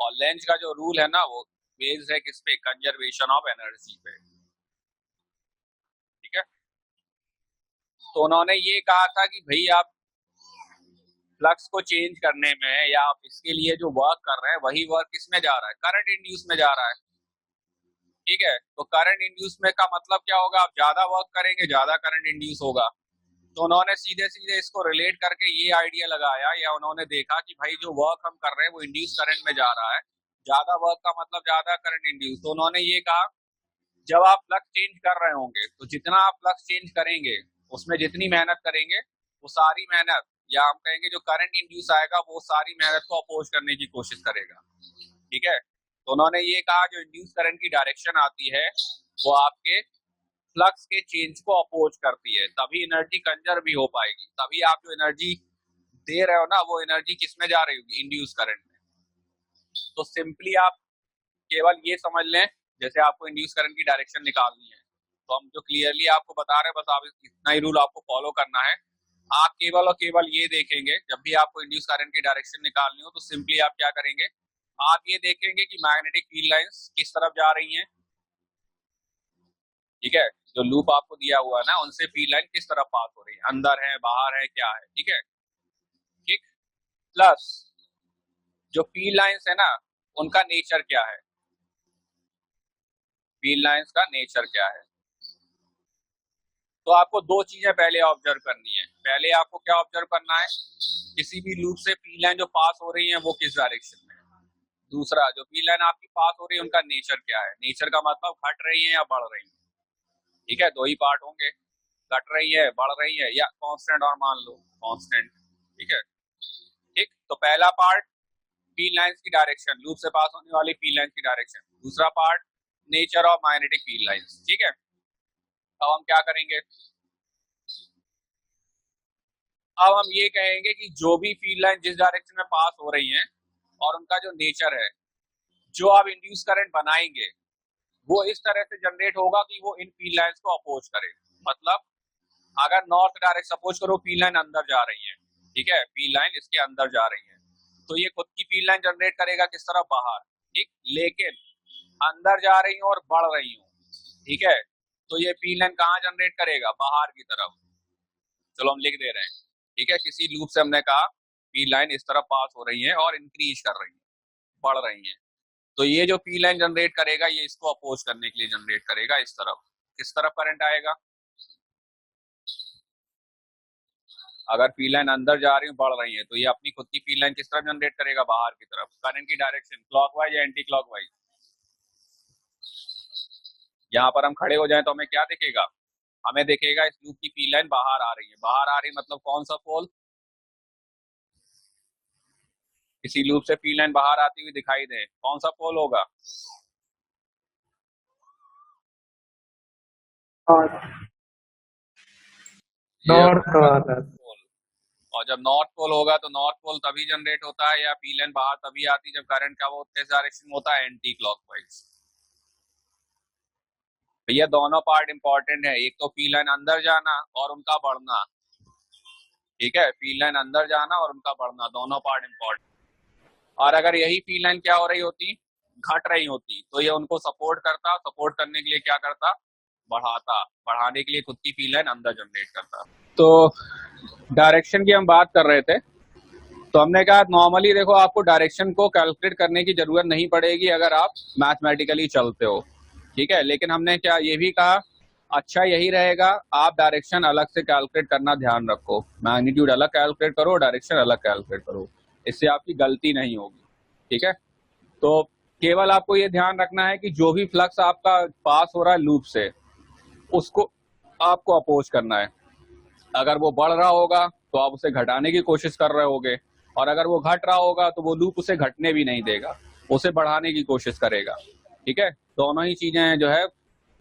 और लेंज का जो रूल है ना वो बेस्ड है किस पे, कंजर्वेशन ऑफ एनर्जी पे, ठीक है। तो उन्होंने ये कहा था कि भाई आप फ्लक्स को चेंज करने में या आप इसके लिए जो वर्क कर रहे हैं वही वर्क किसमें जा रहा है, करंट इंड्यूस में जा रहा है, ठीक है। तो करंट इंड्यूस में का मतलब क्या होगा, आप ज्यादा वर्क करेंगे ज्यादा करंट इंड्यूस होगा। तो उन्होंने सीधे सीधे इसको रिलेट करके ये आइडिया लगाया, या उन्होंने देखा कि भाई जो वर्क हम कर रहे हैं वो इंड्यूस करंट में जा रहा है, ज्यादा वर्क का मतलब ज्यादा करंट इंड्यूस। तो उन्होंने ये कहा जब आप फ्लक्स चेंज कर रहे होंगे तो जितना आप फ्लक्स चेंज करेंगे उसमें जितनी मेहनत करेंगे वो सारी मेहनत, या हम कहेंगे जो करंट इंड्यूस आएगा वो सारी मेहनत को अपोज करने की कोशिश करेगा, ठीक है। तो उन्होंने ये कहा जो इंड्यूस करंट की डायरेक्शन आती है वो आपके फ्लक्स के चेंज को अपोज करती है, तभी एनर्जी कंजर्व भी हो पाएगी, तभी आप जो एनर्जी दे रहे हो ना वो एनर्जी किस में जा रही होगी, इंड्यूस करंट में। तो सिंपली आप केवल ये समझ लें, जैसे आपको इंड्यूस करंट की डायरेक्शन निकालनी है तो हम जो क्लियरली आपको बता रहे हैं बस आप इतना ही रूल आपको फॉलो करना है। आप केवल और केवल ये देखेंगे जब भी आपको इंड्यूस करंट की डायरेक्शन निकालनी हो तो सिंपली आप क्या करेंगे, आप ये देखेंगे कि मैग्नेटिक फील्ड लाइंस किस तरफ जा रही हैं, ठीक है, जो लूप आपको दिया हुआ है ना उनसे फील्ड लाइन किस तरफ पास हो रही है, अंदर है बाहर है क्या है, ठीक है, ठीक। प्लस जो फील्ड लाइंस है ना उनका नेचर क्या है, फील्ड लाइंस का नेचर क्या है। तो आपको दो चीजें पहले ऑब्जर्व करनी है, पहले आपको क्या ऑब्जर्व करना है, किसी भी लूप से फील्ड लाइन जो पास हो रही है वो किस डायरेक्शन में है, दूसरा जो फील्ड लाइन आपकी पास हो रही है उनका नेचर क्या है, नेचर का मतलब घट रही है या बढ़ रही है, ठीक है, दो ही पार्ट होंगे, घट रही है बढ़ रही है या कांस्टेंट, और मान लो कांस्टेंट, ठीक है, ठीक। तो पहला पार्ट फील्ड लाइंस की डायरेक्शन, लूप से पास होने वाली फील्ड लाइंस की डायरेक्शन, दूसरा part nature of magnetic field lines, ठीक है। अब हम क्या करेंगे, अब हम ये कहेंगे कि जो भी फील्ड लाइन जिस डायरेक्शन में पास हो रही हैं और उनका जो नेचर है, जो आप इंड्यूस करंट बनाएंगे वो इस तरह से जनरेट होगा कि वो इन फील्ड लाइंस को अपोज करे। मतलब अगर नॉर्थ डायरेक्शन सपोज करो फील्ड लाइन अंदर जा रही है, ठीक है, फील्ड लाइन इसके अंदर जा रही है तो ये खुद की फील्ड लाइन जनरेट करेगा किस तरफ, बाहर, ठीक, लेकिन अंदर जा रही हूँ और बढ़ रही हूँ, ठीक है, तो ये फील्ड लाइन कहाँ जनरेट करेगा, बाहर की तरफ। चलो हम लिख दे रहे हैं, ठीक है, किसी लूप से हमने कहा फील्ड लाइन इस तरफ पास हो रही है और इंक्रीज कर रही है, बढ़ रही है, तो ये जो फील्ड लाइन जनरेट करेगा ये इसको अपोज करने के लिए जनरेट करेगा इस तरफ, किस तरफ करंट आएगा, अगर फील्ड लाइन अंदर जा रही है बढ़ रही है तो ये अपनी खुद की फील्ड लाइन किस तरफ जनरेट करेगा, बाहर की तरफ। करंट की डायरेक्शन क्लॉकवाइज या एंटी क्लॉकवाइज, यहाँ पर हम खड़े हो जाएं तो हमें क्या दिखेगा, हमें दिखेगा इस लूप की फील्ड लाइन बाहर आ रही है, बाहर आ रही है मतलब कौन सा पोल, किसी लूप से फील्ड लाइन बाहर आती हुई दिखाई दे कौन सा पोल होगा, नॉर्थ वाला। पोल। और जब नॉर्थ पोल होगा तो नॉर्थ पोल तभी जनरेट होता है या फील्ड लाइन बाहर तभी आती है जब करंट का वो किस डायरेक्शन में होता है, एंटी क्लॉकवाइज। भैया दोनों पार्ट इंपॉर्टेंट है, एक तो फील्ड लाइन अंदर जाना और उनका बढ़ना, ठीक है, फील्ड लाइन अंदर जाना और उनका बढ़ना दोनों पार्ट इंपॉर्टेंट। और अगर यही फील्ड लाइन क्या हो रही होती, घट रही होती, तो ये उनको सपोर्ट करता, सपोर्ट करने के लिए क्या करता, बढ़ाता, बढ़ाने के लिए खुद की फील्ड लाइन अंदर जनरेट करता। तो डायरेक्शन की हम बात कर रहे थे, तो हमने कहा नॉर्मली देखो आपको डायरेक्शन को कैलकुलेट करने की जरूरत नहीं पड़ेगी अगर आप मैथमेटिकली चलते हो, ठीक है, लेकिन हमने क्या ये भी कहा अच्छा यही रहेगा आप डायरेक्शन अलग से कैलकुलेट करना ध्यान रखो, मैग्नीट्यूड अलग कैलकुलेट करो, डायरेक्शन अलग कैलकुलेट करो, इससे आपकी गलती नहीं होगी, ठीक है। तो केवल आपको ये ध्यान रखना है कि जो भी फ्लक्स आपका पास हो रहा है लूप से उसको आपको अपोज करना है, अगर वो बढ़ रहा होगा तो आप उसे घटाने की कोशिश कर रहे होगे, और अगर वो घट रहा होगा तो वो लूप उसे घटने भी नहीं देगा, उसे बढ़ाने की कोशिश करेगा, ठीक है। दोनों ही चीजें जो है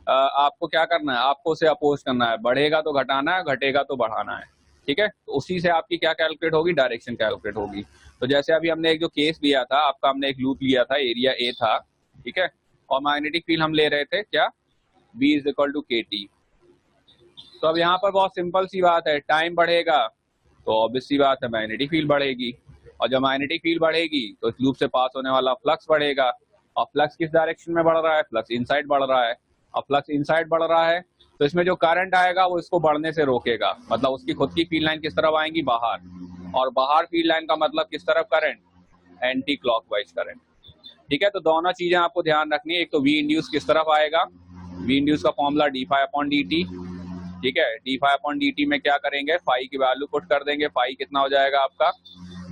आपको क्या करना है, आपको उसे अपोज करना है, बढ़ेगा तो घटाना है, घटेगा तो बढ़ाना है, ठीक है। तो उसी से आपकी क्या कैलकुलेट होगी, डायरेक्शन कैलकुलेट होगी। तो जैसे अभी हमने एक जो केस लिया था आपका, हमने एक लूप लिया था, एरिया ए था, ठीक है, और मैग्नेटिक फील्ड हम ले रहे थे क्या, B is equal to KT। तो अब यहाँ पर बहुत सिंपल सी बात है, टाइम बढ़ेगा तो ऑब्वियस सी बात है मैग्नेटिक फील्ड बढ़ेगी, और जब मैग्नेटिक फील्ड बढ़ेगी तो इस लूप से पास होने वाला फ्लक्स बढ़ेगा, और फ्लक्स किस डायरेक्शन में बढ़ रहा है, फ्लक्स इनसाइड बढ़ रहा है, और फ्लक्स इनसाइड बढ़ रहा है तो इसमें जो करंट आएगा वो इसको बढ़ने से रोकेगा, मतलब उसकी खुद की फील्ड लाइन किस तरफ आएंगी, बाहर, और बाहर फील्ड लाइन का मतलब किस तरफ करंट, एंटी क्लॉकवाइज करंट, ठीक है। तो दोनों चीजें आपको ध्यान रखनी है, एक तो वी इंड्यूस किस तरफ आएगा, वी इंड्यूस का फॉर्मूला d∅/dt, ठीक है, d∅/dt में क्या करेंगे, फाई की वैल्यू पुट कर देंगे, फाई कितना हो जाएगा आपका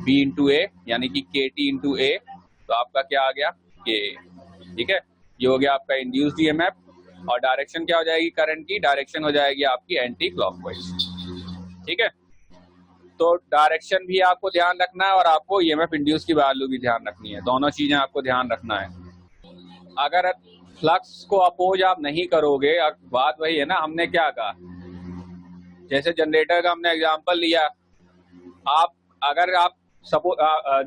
b इंटू ए यानी कि KT इंटू ए, तो आपका क्या आ गया K, ठीक है। ये हो गया आपका इंड्यूस्ड ईएमएफ, और डायरेक्शन क्या हो जाएगी करंट की, डायरेक्शन हो जाएगी आपकी एंटी क्लॉकवाइज, ठीक है। तो डायरेक्शन भी आपको ध्यान रखना है और आपको ईएमएफ इंड्यूस की वैल्यू भी ध्यान रखनी है, दोनों चीजें आपको ध्यान रखना है। अगर फ्लक्स को अपोज आप नहीं करोगे, बात वही है ना, हमने क्या कहा, जैसे जनरेटर का हमने एग्जांपल लिया, आप अगर आप सपोज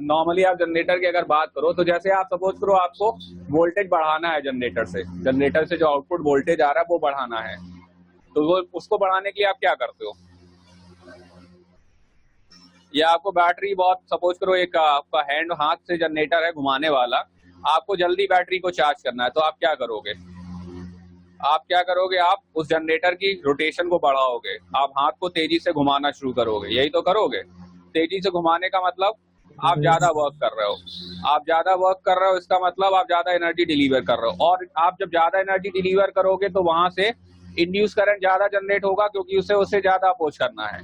नॉर्मली आप जनरेटर की अगर बात करो तो जैसे आप सपोज करो आपको वोल्टेज बढ़ाना है, जनरेटर से जो आउटपुट वोल्टेज आ रहा है वो बढ़ाना है, तो वो उसको बढ़ाने के लिए आप क्या करते हो, या आपको बैटरी बहुत सपोज करो एक आपका हाथ से जनरेटर है घुमाने वाला, आपको जल्दी बैटरी को चार्ज करना है, तो आप क्या करोगे, आप उस जनरेटर की रोटेशन को बढ़ाओगे, आप हाथ को तेजी से घुमाना शुरू करोगे, यही तो करोगे। तेजी से घुमाने का मतलब आप ज्यादा वर्क कर रहे हो, इसका मतलब आप ज्यादा एनर्जी डिलीवर कर रहे हो, और आप जब ज्यादा एनर्जी डिलीवर करोगे तो वहां से इंड्यूस करंट ज्यादा जनरेट होगा, क्योंकि उसे ज्यादा अपोज करना है,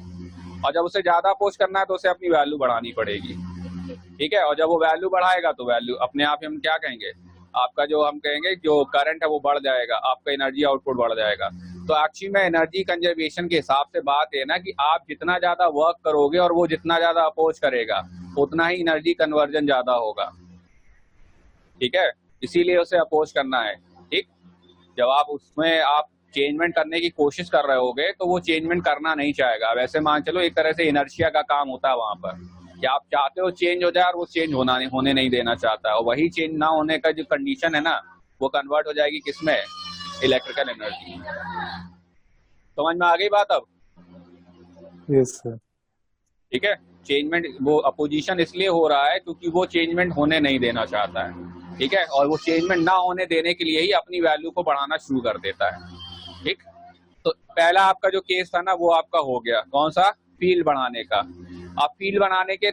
और जब उसे ज्यादा अपोज करना है तो उसे अपनी वैल्यू बढ़ानी पड़ेगी, ठीक है। और जब वो वैल्यू बढ़ाएगा तो वैल्यू अपने आप ही हम क्या कहेंगे, आपका जो हम कहेंगे जो करंट है वो बढ़ जाएगा, आपका एनर्जी आउटपुट बढ़ जाएगा। तो एक्चुअली में एनर्जी कंजर्वेशन के हिसाब से बात है ना कि आप जितना ज्यादा वर्क करोगे और वो जितना ज्यादा अपोज करेगा उतना ही एनर्जी कन्वर्जन ज्यादा होगा, ठीक है, इसीलिए उसे अपोज करना है, ठीक। जब आप उसमें आप चेंजमेंट करने की कोशिश कर रहे होगे तो वो चेंजमेंट करना नहीं चाहेगा, वैसे मान चलो एक तरह से इनर्शिया का काम होता है वहां पर, कि आप चाहते हो चेंज हो जाए और वो चेंज होने नहीं देना चाहता है, और वही चेंज ना होने का जो कंडीशन है ना वो कन्वर्ट हो जाएगी किसमें, इलेक्ट्रिकल एनर्जी। समझ में आ गई बात अब, यस सर, ठीक है। चेंजमेंट वो अपोजिशन इसलिए हो रहा है क्योंकि वो चेंजमेंट होने नहीं देना चाहता है, ठीक है, और वो चेंजमेंट ना होने देने के लिए ही अपनी वैल्यू को बढ़ाना शुरू कर देता है, ठीक। तो पहला आपका जो केस था ना वो आपका हो गया, कौन सा, फील्ड बढ़ाने का। अब फील्ड बनाने के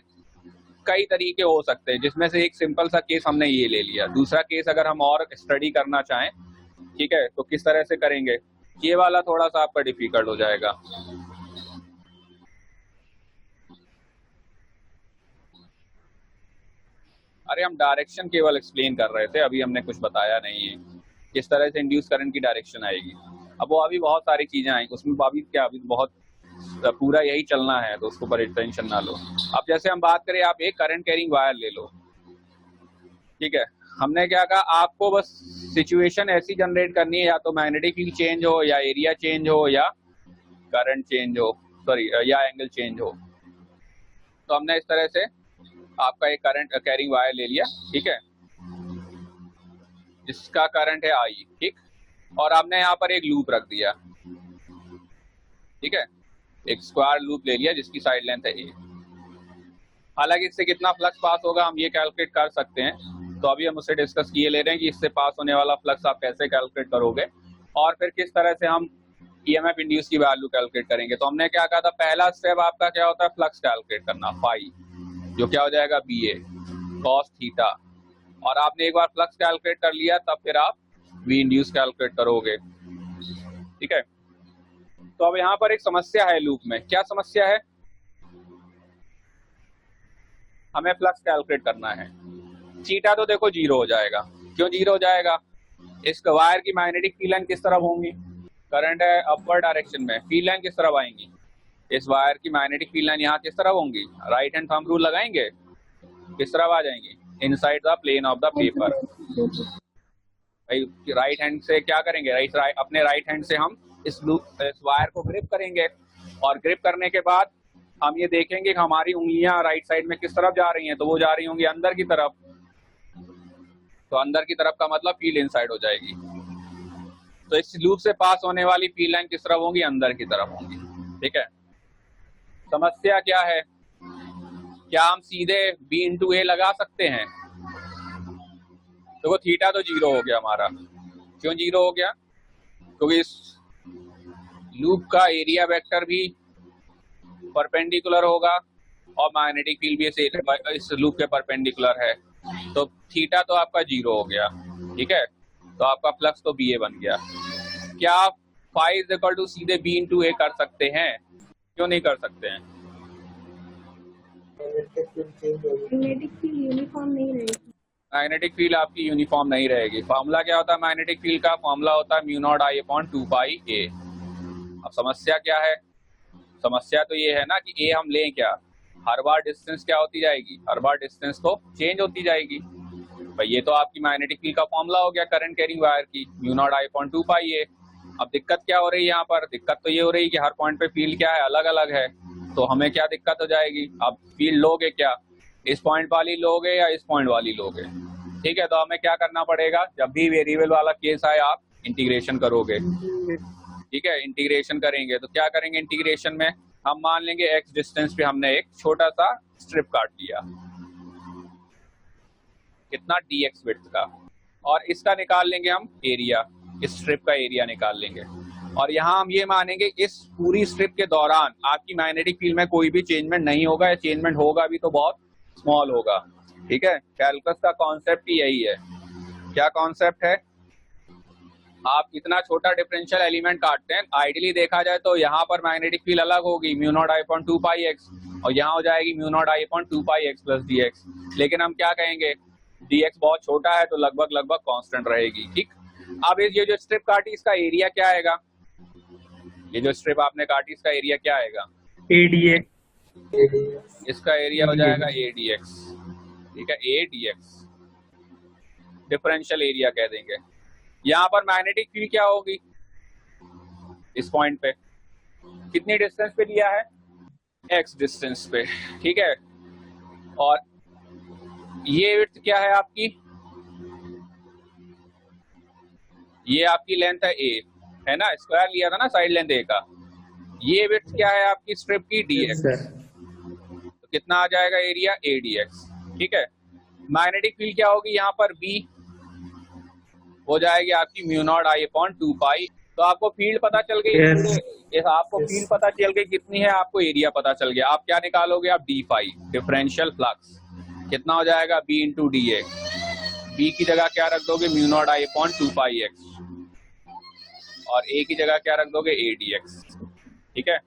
कई तरीके हो सकते हैं, जिसमें से एक सिंपल सा केस हमने ये ले लिया। दूसरा केस अगर हम और स्टडी करना चाहें, ठीक है, तो किस तरह से करेंगे, ये वाला थोड़ा सा आपका डिफिकल्ट हो जाएगा। अरे हम डायरेक्शन केवल एक्सप्लेन कर रहे थे, अभी हमने कुछ बताया नहीं है किस तरह से इंड्यूस करंट की डायरेक्शन आएगी। अब वो अभी बहुत सारी चीजें आएंगी उसमें, अभी बहुत पूरा यही चलना है, तो उसको पर टेंशन ना लो। अब जैसे हम बात करें, आप एक करंट कैरिंग वायर ले लो, ठीक है, हमने क्या कहा, आपको बस सिचुएशन ऐसी जनरेट करनी है, या तो मैग्नेटिक फील्ड चेंज हो, या एरिया चेंज हो, या करंट चेंज हो, सॉरी या एंगल चेंज हो। तो हमने इस तरह से आपका एक करंट कैरिंग वायर ले लिया, ठीक है, इसका करंट है आई, ठीक, और हमने यहाँ पर एक लूप रख दिया, ठीक है, एक स्क्वायर लूप ले लिया जिसकी साइड लेंथ है ए। हालांकि इससे कितना फ्लक्स पास होगा हम ये कैलकुलेट कर सकते हैं, तो अभी हम उसे डिस्कस किए ले रहे हैं कि इससे पास होने वाला फ्लक्स आप कैसे कैलकुलेट करोगे, और फिर किस तरह से हम ईएमएफ इंड्यूस की वैल्यू कैलकुलेट करेंगे। तो हमने क्या कहा था, पहला स्टेप आपका क्या होता है, फ्लक्स कैलकुलेट करना, फाई, जो क्या हो जाएगा BA cos थीटा, और आपने एक बार फ्लक्स कैलकुलेट कर लिया तब फिर आप वी इंड्यूस कैलकुलेट करोगे, ठीक है। तो अब यहाँ पर एक समस्या है लूप में, क्या समस्या है, हमें फ्लक्स कैलकुलेट करना है। थीटा तो देखो जीरो हो जाएगा, क्यों जीरो हो जाएगा, इस वायर की मैग्नेटिक फील्ड लाइन किस तरफ होंगी, करंट है अपवर्ड डायरेक्शन में, फील्ड लाइन किस तरफ आएंगी, इस वायर की मैग्नेटिक फील्ड लाइन यहाँ किस तरफ होंगी, राइट हैंड थंब रूल लगाएंगे, किस तरफ आ जाएंगी, inside the plane of the paper, भाई राइट हैंड से क्या करेंगे, अपने राइट हैंड से हम इस वायर को ग्रिप करेंगे, और ग्रिप करने के बाद हम ये देखेंगे कि हमारी उंगलियां राइट साइड में किस तरफ जा रही हैं, तो वो जा रही होंगी अंदर की तरफ। तो अंदर की तरफ का मतलब फील्ड इनसाइड हो जाएगी। तो इस लूप से पास होने वाली फील्ड लाइन किस तरफ होंगी, अंदर की तरफ होंगी। ठीक है, समस्या क्या है, क्या हम सीधे B इंटू ए लगा सकते हैं? देखो थीटा तो 0 हो गया हमारा। क्यों 0 हो गया? क्योंकि इस लूप का एरिया वेक्टर भी परपेंडिकुलर होगा और मैग्नेटिक फील्ड भी इस लूप के परपेंडिकुलर है, तो थीटा तो आपका 0 हो गया। ठीक है, तो आपका फ्लक्स तो BA बन गया। क्या आप फाई इज इक्वल टू सीधे B इंटू ए कर सकते हैं? क्यों नहीं कर सकते हैं? मैग्नेटिक फील्ड यूनिफॉर्म नहीं रहेगी। मैग्नेटिक फील्ड आपकी यूनिफॉर्म नहीं रहेगी। फॉर्मूला क्या होता है मैग्नेटिक फील्ड का? फॉर्मूला होता है म्यू नॉट आई अपॉन 2 पाई ए। अब समस्या क्या है? समस्या तो ये है ना कि ए हम लें क्या, हर बार डिस्टेंस क्या होती जाएगी, हर बार डिस्टेंस तो चेंज होती जाएगी। भाई ये तो आपकी मैग्नेटिक फील्ड का फॉर्मूला हो गया करंट कैरिंग वायर की, म्यू नॉट आई अपॉन 2 पाई ए। अब दिक्कत क्या हो रही है यहाँ पर? दिक्कत तो ये हो रही है कि हर पॉइंट पे फील्ड क्या है, अलग अलग है। तो हमें क्या दिक्कत हो जाएगी? अब फील्ड लोगे क्या, इस पॉइंट वाली लोगे या इस पॉइंट वाली लोगे? ठीक है, तो हमें क्या करना पड़ेगा, जब भी वेरिएबल वाला केस आए आप इंटीग्रेशन करोगे। ठीक है, इंटीग्रेशन करेंगे तो क्या करेंगे, इंटीग्रेशन में हम मान लेंगे x डिस्टेंस पे हमने एक छोटा सा स्ट्रिप काट लिया, कितना dx विड्थ का, और इसका निकाल लेंगे हम एरिया, इस स्ट्रिप का एरिया निकाल लेंगे। और यहाँ हम ये मानेंगे इस पूरी स्ट्रिप के दौरान आपकी मैग्नेटिक फील्ड में कोई भी चेंजमेंट नहीं होगा, या चेंजमेंट होगा भी तो बहुत स्मॉल होगा। ठीक है, कैलकुलस का कॉन्सेप्ट ही यही है। क्या कॉन्सेप्ट है? आप इतना छोटा डिफरेंशियल एलिमेंट काटते हैं, आइडियली देखा जाए तो यहाँ पर मैग्नेटिक फील्ड अलग होगी mu not I upon 2 pi x, और यहाँ हो जाएगी mu not I upon 2 pi x plus D x. लेकिन हम क्या कहेंगे, dx बहुत छोटा है तो लगभग कांस्टेंट रहेगी। ठीक, अब ये जो स्ट्रिप काटी इसका एरिया क्या आएगा, ये जो स्ट्रिप आपने काटी इसका एरिया क्या आएगा, ADX। इसका एरिया हो जाएगा ADX। ठीक है, ADX डिफरेंशियल एरिया कह देंगे। यहाँ पर मैग्नेटिक फील्ड क्या होगी, इस पॉइंट पे कितनी डिस्टेंस पे लिया है, x डिस्टेंस पे। ठीक है, और ये विड्थ क्या है आपकी, ये आपकी लेंथ है a, है ना, स्क्वायर लिया था ना साइड लेंथ a का। ये विड्थ क्या है आपकी स्ट्रिप की, dx। तो कितना आ जाएगा एरिया, ADX। ठीक है, मैग्नेटिक फील्ड क्या होगी यहाँ पर, B हो जाएगी आपकी म्यू नॉट आई अपॉन 2 पाई। तो आपको फील्ड पता चल गई, आपको फील्ड पता चल गई कितनी है, आपको एरिया पता चल गया। आप क्या निकालोगे, आप d फाई डिफरेंशियल फ्लक्स कितना हो जाएगा, B into D A. B की जगह क्या रख दोगे, mu not I upon 2 pi x, और A की जगह क्या रख दोगे, ADX। ठीक है,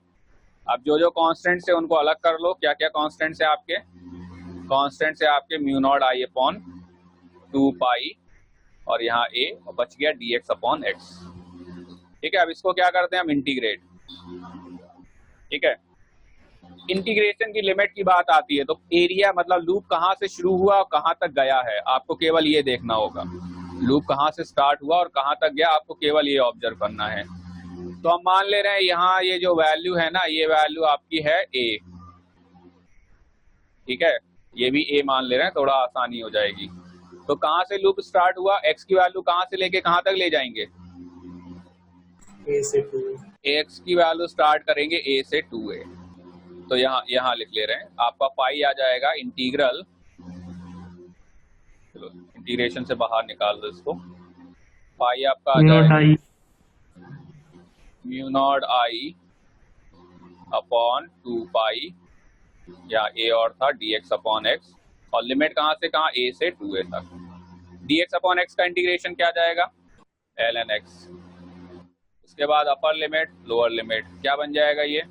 अब जो जो कांस्टेंट है उनको अलग कर लो। क्या क्या कांस्टेंट है आपके, कांस्टेंट है आपके म्यू नॉट आई अपॉन 2 पाई और यहाँ A, और बच गया dx अपॉन x। ठीक है, अब इसको क्या करते हैं हम, इंटीग्रेट। ठीक है, इंटीग्रेशन की लिमिट की बात आती है तो एरिया मतलब लूप कहाँ से शुरू हुआ और कहाँ तक गया है, आपको केवल ये देखना होगा। लूप कहाँ से स्टार्ट हुआ और कहाँ तक गया, आपको केवल ये ऑब्जर्व करना है। तो हम मान ले रहे हैं यहाँ ये जो वैल्यू है ना, ये वैल्यू आपकी है a। ठीक है, ये भी a मान ले रहे हैं, थोड़ा आसानी हो जाएगी। तो कहाँ से लूप स्टार्ट हुआ, x की वैल्यू कहाँ से लेके कहाँ तक ले जाएंगे, A से 2 x की वैल्यू स्टार्ट करेंगे a से 2a। तो यहाँ लिख ले रहे हैं, आपका पाई आ जाएगा इंटीग्रल, चलो इंटीग्रेशन से बाहर निकाल दो इसको, पाई आपका आ जाएगा म्यू नॉट आई अपॉन 2 पाई, या a और था dx अपॉन x, और लिमिट कहाँ से कहाँ, a से 2a तक। dx अपॉन x का इंटीग्रेशन क्या जाएगा, ln x। उसके बाद अपर लिमिट लोअर लिमिट क्या बन जाएगा, ये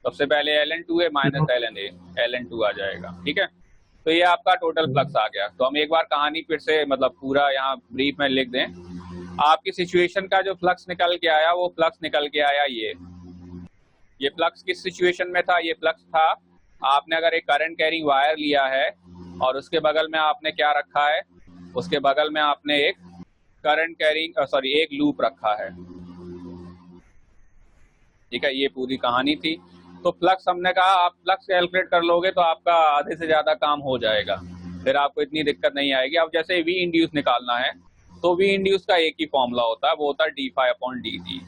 सबसे पहले ln 2a minus ln a, ln 2 आ जाएगा। ठीक है, तो ये आपका टोटल फ्लक्स आ गया। तो हम एक बार कहानी फिर से मतलब पूरा यहाँ ब्रीफ में लिख दें। आपकी सिचुएशन का जो फ्लक्स निकल के आया, वो फ्लक्स निकल के आया ये फ्लक्स किस सिचुएशन में था, ये फ्लक्स था, आपने अगर एक करंट कैरिंग वायर लिया है और उसके बगल में आपने क्या रखा है, उसके बगल में आपने एक करंट कैरिंग सॉरी एक लूप रखा है। ठीक है, ये पूरी कहानी थी। तो फ्लक्स हमने कहा आप फ्लक्स कैलकुलेट कर लोगे तो आपका आधे से ज्यादा काम हो जाएगा, फिर आपको इतनी दिक्कत नहीं आएगी। अब जैसे वी इंड्यूस निकालना है तो वी इंड्यूस का एक ही फॉर्मूला होता है, वो होता है d∅/dt।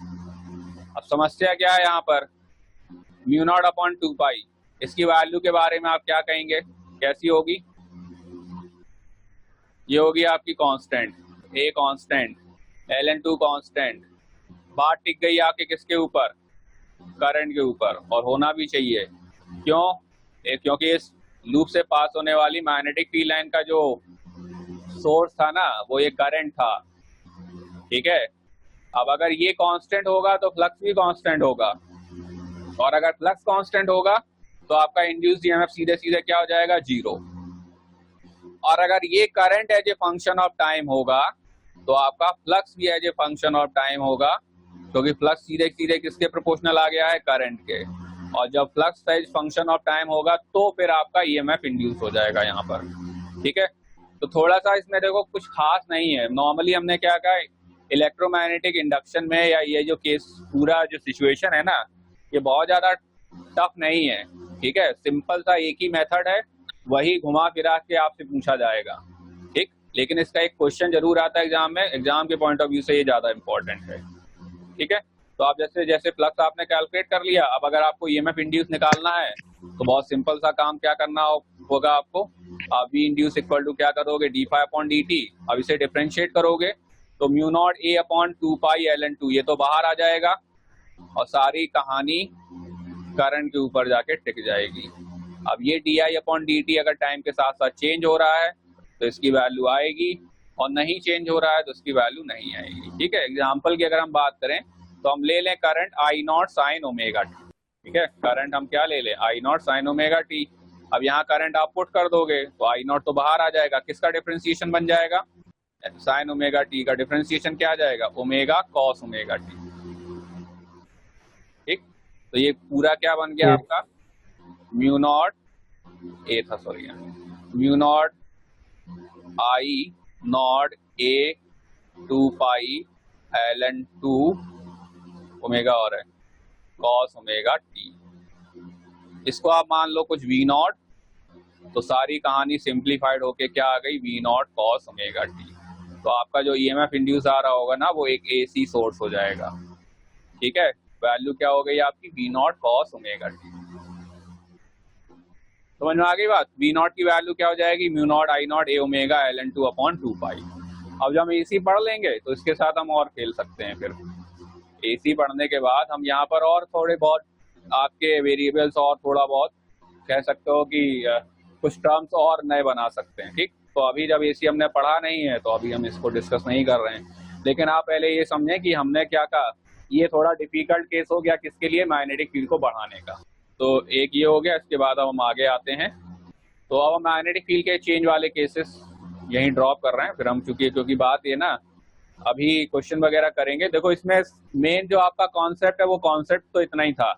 अब समस्या क्या है यहाँ पर, म्यू नॉट अपॉन 2 पाई, इसकी वैल्यू के बारे में आप क्या कहेंगे, कैसी होगी? ये होगी आपकी constant, a constant, ln2 constant. बात टिक गई आपके किसके ऊपर, करंट के ऊपर, और होना भी चाहिए। क्यों? क्योंकि इस लूप से पास होने वाली मैग्नेटिक फील्ड लाइन का जो सोर्स था ना, वो ये करंट था। ठीक है, अब अगर ये कांस्टेंट होगा तो फ्लक्स भी कांस्टेंट होगा, और अगर फ्लक्स कांस्टेंट होगा तो आपका इंड्यूस्ड ईएमएफ सीधे सीधे क्या हो जाएगा, 0। और अगर ये current as a function of time होगा तो आपका फ्लक्स भी as a function of time होगा, क्योंकि फ्लक्स सीधे सीधे किसके प्रोपोर्शनल आ गया है, करंट के। और जब flux as function of time होगा तो फिर आपका ईएमएफ इंड्यूस हो जाएगा यहाँ पर। ठीक है, तो थोड़ा सा इसमें देखो कुछ खास नहीं है। नॉर्मली हमने क्या कहा, इलेक्ट्रोमैग्नेटिक इंडक्शन में या ये जो केस पूरा जो सिचुएशन है ना, ये बहुत ज्यादा टफ नहीं है। ठीक है, सिंपल सा एक ही मेथड है, वही घुमा फिरा के आपसे पूछा जाएगा। ठीक, लेकिन इसका एक क्वेश्चन जरूर आता है एग्जाम में, एग्जाम के पॉइंट ऑफ व्यू से ये ज्यादा इंपॉर्टेंट है। ठीक है, तो आप जैसे जैसे फ्लक्स आपने कैलकुलेट कर लिया, अब अगर आपको ईएमएफ इंड्यूस निकालना है तो बहुत सिंपल सा काम क्या करना होगा आपको, आप वी इंड्यूस इक्वल टू क्या करोगे, d∅/dt। अब इसे डिफरेंशिएट करोगे तो mu naught a upon 2 pi ln2, ये तो बाहर आ जाएगा और सारी कहानी करंट के ऊपर जाके टिक जाएगी। अब ये di/dt अगर टाइम के साथ साथ चेंज हो रहा है तो इसकी वैल्यू आएगी, और नहीं चेंज हो रहा है तो उसकी वैल्यू नहीं आएगी। ठीक है, एग्जाम्पल की अगर हम बात करें तो हम ले लें current I0 sin omega t। ठीक है, करंट हम क्या ले लें, I0 sin ओमेगा t। अब यहाँ करंट आप पुट कर दोगे तो I0 तो बाहर आ जाएगा, किसका डिफरेंशिएशन बन जाएगा, साइन ओमेगा t का डिफरेंशिएशन क्या आ जाएगा, ओमेगा कॉस ओमेगा t। ठीक, तो ये पूरा क्या बन गया आपका, म्यू नॉट ए था, sorry, mu naught I0 a 2 pi ln2 omega और है कॉस ओमेगा t। इसको आप मान लो कुछ V0, तो सारी कहानी सिंप्लीफाइड होके क्या आ गई, V0 कॉस ओमेगा t। तो आपका जो ईएमएफ इंड्यूस आ रहा होगा ना, वो एक एसी सोर्स हो जाएगा। ठीक है, वैल्यू क्या हो गई आपकी, V0 कॉस ओमेगा t। समझ में आ गई बात, V0 की वैल्यू क्या हो जाएगी, mu naught I0 a omega ln2 upon 2 पाई। अब जब हम एसी पढ़ लेंगे तो इसके साथ हम और खेल सकते हैं। फिर एसी पढ़ने के बाद हम यहाँ पर और थोड़े बहुत आपके वेरिएबल्स और थोड़ा बहुत कह सकते हो कि कुछ टर्म्स और नए बना सकते हैं। ठीक, तो अभी जब एसी हमने पढ़ा नहीं है तो अभी हम इसको डिस्कस नहीं कर रहे हैं, लेकिन आप पहले ये समझें कि हमने क्या कहा, ये थोड़ा डिफिकल्ट केस हो गया किसके लिए, मैग्नेटिक फील्ड को बढ़ाने का। तो एक ये हो गया, इसके बाद अब हम आगे आते हैं। तो अब हम मैग्नेटिक फील्ड के चेंज वाले केसेस यहीं ड्रॉप कर रहे हैं। फिर हम क्योंकि बात ये ना, अभी क्वेश्चन वगैरह करेंगे। देखो इसमें मेन जो आपका कॉन्सेप्ट है, वो कॉन्सेप्ट तो इतना ही था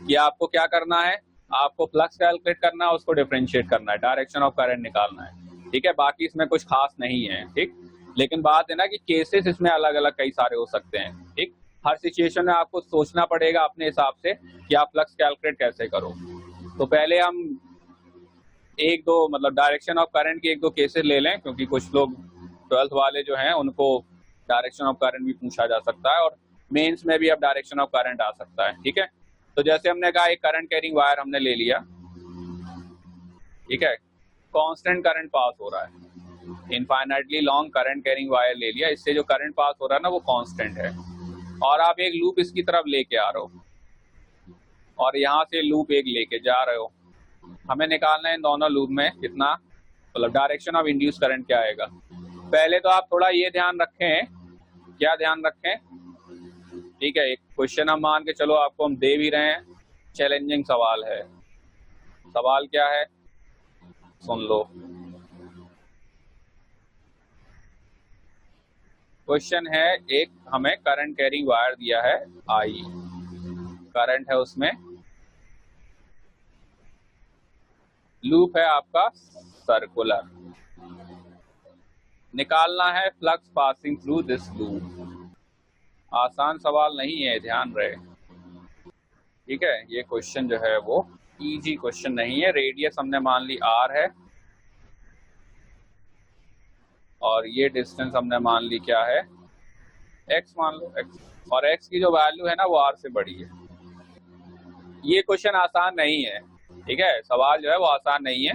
कि आपको क्या करना है, आपको फ्लक्स कैलकुलेट करना है, उसको डिफरेंशिएट करना है, डायरेक्शन ऑफ करंट निकालना है। ठीक है, बाकी इसमें कुछ खास नहीं है। ठीक, लेकिन बात है ना कि केसेस इसमें अलग अलग कई सारे हो सकते हैं। ठीक, हर सिचुएशन में आपको सोचना पड़ेगा अपने हिसाब से कि आप फ्लक्स कैलकुलेट कैसे करो। तो पहले हम एक दो मतलब डायरेक्शन ऑफ करंट के एक दो केसेस ले लें, क्योंकि कुछ लोग 12th वाले जो हैं उनको डायरेक्शन ऑफ करंट भी पूछा जा सकता है, और मेंस में भी अब डायरेक्शन ऑफ करंट आ सकता है। ठीक है, तो जैसे हमने कहा एक करंट कैरिंग वायर हमने ले लिया। ठीक है, कांस्टेंट करंट पास हो रहा है, infinitely long current carrying wire ले लिया, इससे जो करंट पास हो रहा है ना वो कांस्टेंट है, और आप एक लूप इसकी तरफ लेके आ रहे हो और यहाँ से लूप एक लेके जा रहे हो। हमें निकालना है इन दोनों लूप में कितना, मतलब डायरेक्शन ऑफ इंड्यूस करंट क्या आएगा। पहले तो आप थोड़ा ये ध्यान रखें, क्या ध्यान रखें, ठीक है, एक क्वेश्चन हम मान के चलो आपको हम दे भी रहे हैं, चैलेंजिंग सवाल है। सवाल क्या है सुन लो। क्वेश्चन है, एक हमें करंट कैरिंग वायर दिया है आई, करंट है उसमें, लूप है आपका सर्कुलर। निकालना है flux passing through this loop. आसान सवाल नहीं है, ध्यान रहे, ठीक है। ये क्वेश्चन जो है वो इजी क्वेश्चन नहीं है। रेडियस हमने मान ली r है और ये डिस्टेंस हमने मान ली क्या है, x मान लो x, और x की जो वैल्यू है ना वो r से बड़ी है। ये क्वेश्चन आसान नहीं है, ठीक है, सवाल जो है वो आसान नहीं है।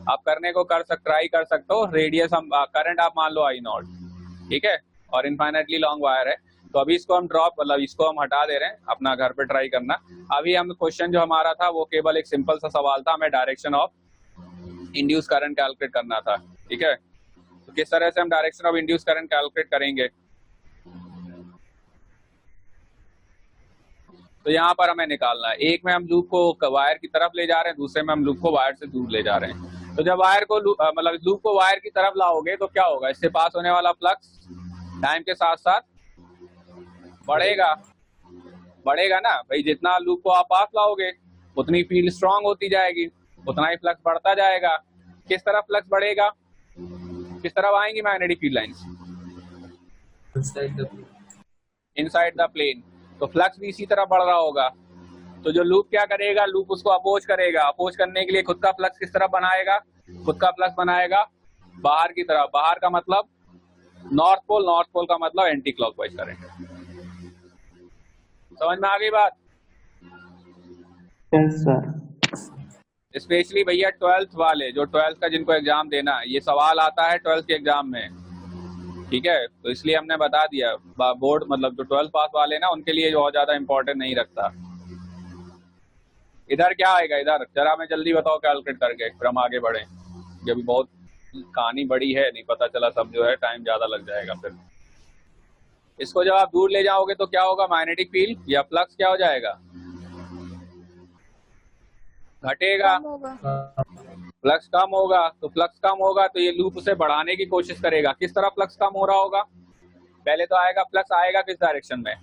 आप करने को ट्राई कर सकते हो। रेडियस हम करंट आप मान लो आई नॉट, ठीक है, और इनफाइनाइटली लॉन्ग वायर है। तो अभी इसको हम ड्रॉप मतलब इसको हम हटा दे रहे हैं, अपना घर पे ट्राई करना। अभी हम क्वेश्चन जो हमारा था वो केवल एक सिंपल सा सवाल था, हमें direction of induce current calculate करना था, ठीक है। तो किस तरह से हम direction of induce current calculate करेंगे, तो यहाँ पर हमें निकालना है। एक में हम लूप को वायर की तरफ ले जा रहे हैं, दूसरे में हम लूप को वायर से दूर ले जा रहे हैं। तो जब वायर को मतलब लूप को वायर की तरफ लाओगे तो क्या होगा, इससे पास होने वाला फ्लक्स टाइम के साथ साथ बढ़ेगा, बढ़ेगा ना भाई। जितना लूप को आप पास लाओगे उतनी फील्ड स्ट्रांग होती जाएगी, उतना ही फ्लक्स बढ़ता जाएगा। किस तरफ फ्लक्स बढ़ेगा, किस तरफ आएंगी magnetic field lines, inside the plane. तो फ्लक्स भी इसी तरह बढ़ रहा होगा। तो जो लूप क्या करेगा, लूप उसको अपोज करेगा। अपोज करने के लिए खुद का फ्लक्स किस तरफ बनाएगा, खुद का फ्लक्स बनाएगा बाहर की तरफ। बाहर का मतलब नॉर्थ पोल, नॉर्थ पोल का मतलब एंटी क्लॉकवाइज करंट। समझ में आ गई बात? Yes sir. स्पेशली भैया 12th वाले, जो 12th का जिनको एग्जाम देना है, ये सवाल आता है 12th के एग्जाम में, ठीक है। तो इसलिए हमने बता दिया, बोर्ड मतलब जो 12th पास वाले ना उनके लिए बहुत ज्यादा इंपॉर्टेंट नहीं रखता। इधर क्या आएगा, इधर जरा मैं जल्दी बताओ कैलकुलेट करके, फिर हम आगे बढ़े। ये भी बहुत कहानी बड़ी है, नहीं पता चला सब जो है, टाइम ज्यादा लग जाएगा फिर। इसको जब आप दूर ले जाओगे तो क्या होगा, मैग्नेटिक फील्ड या फ्लक्स क्या हो जाएगा, घटेगा, फ्लक्स कम होगा। तो फ्लक्स कम होगा तो ये लूप उसे बढ़ाने की कोशिश करेगा। किस तरह फ्लक्स कम हो रहा होगा, पहले तो आएगा फ्लक्स आएगा किस डायरेक्शन में,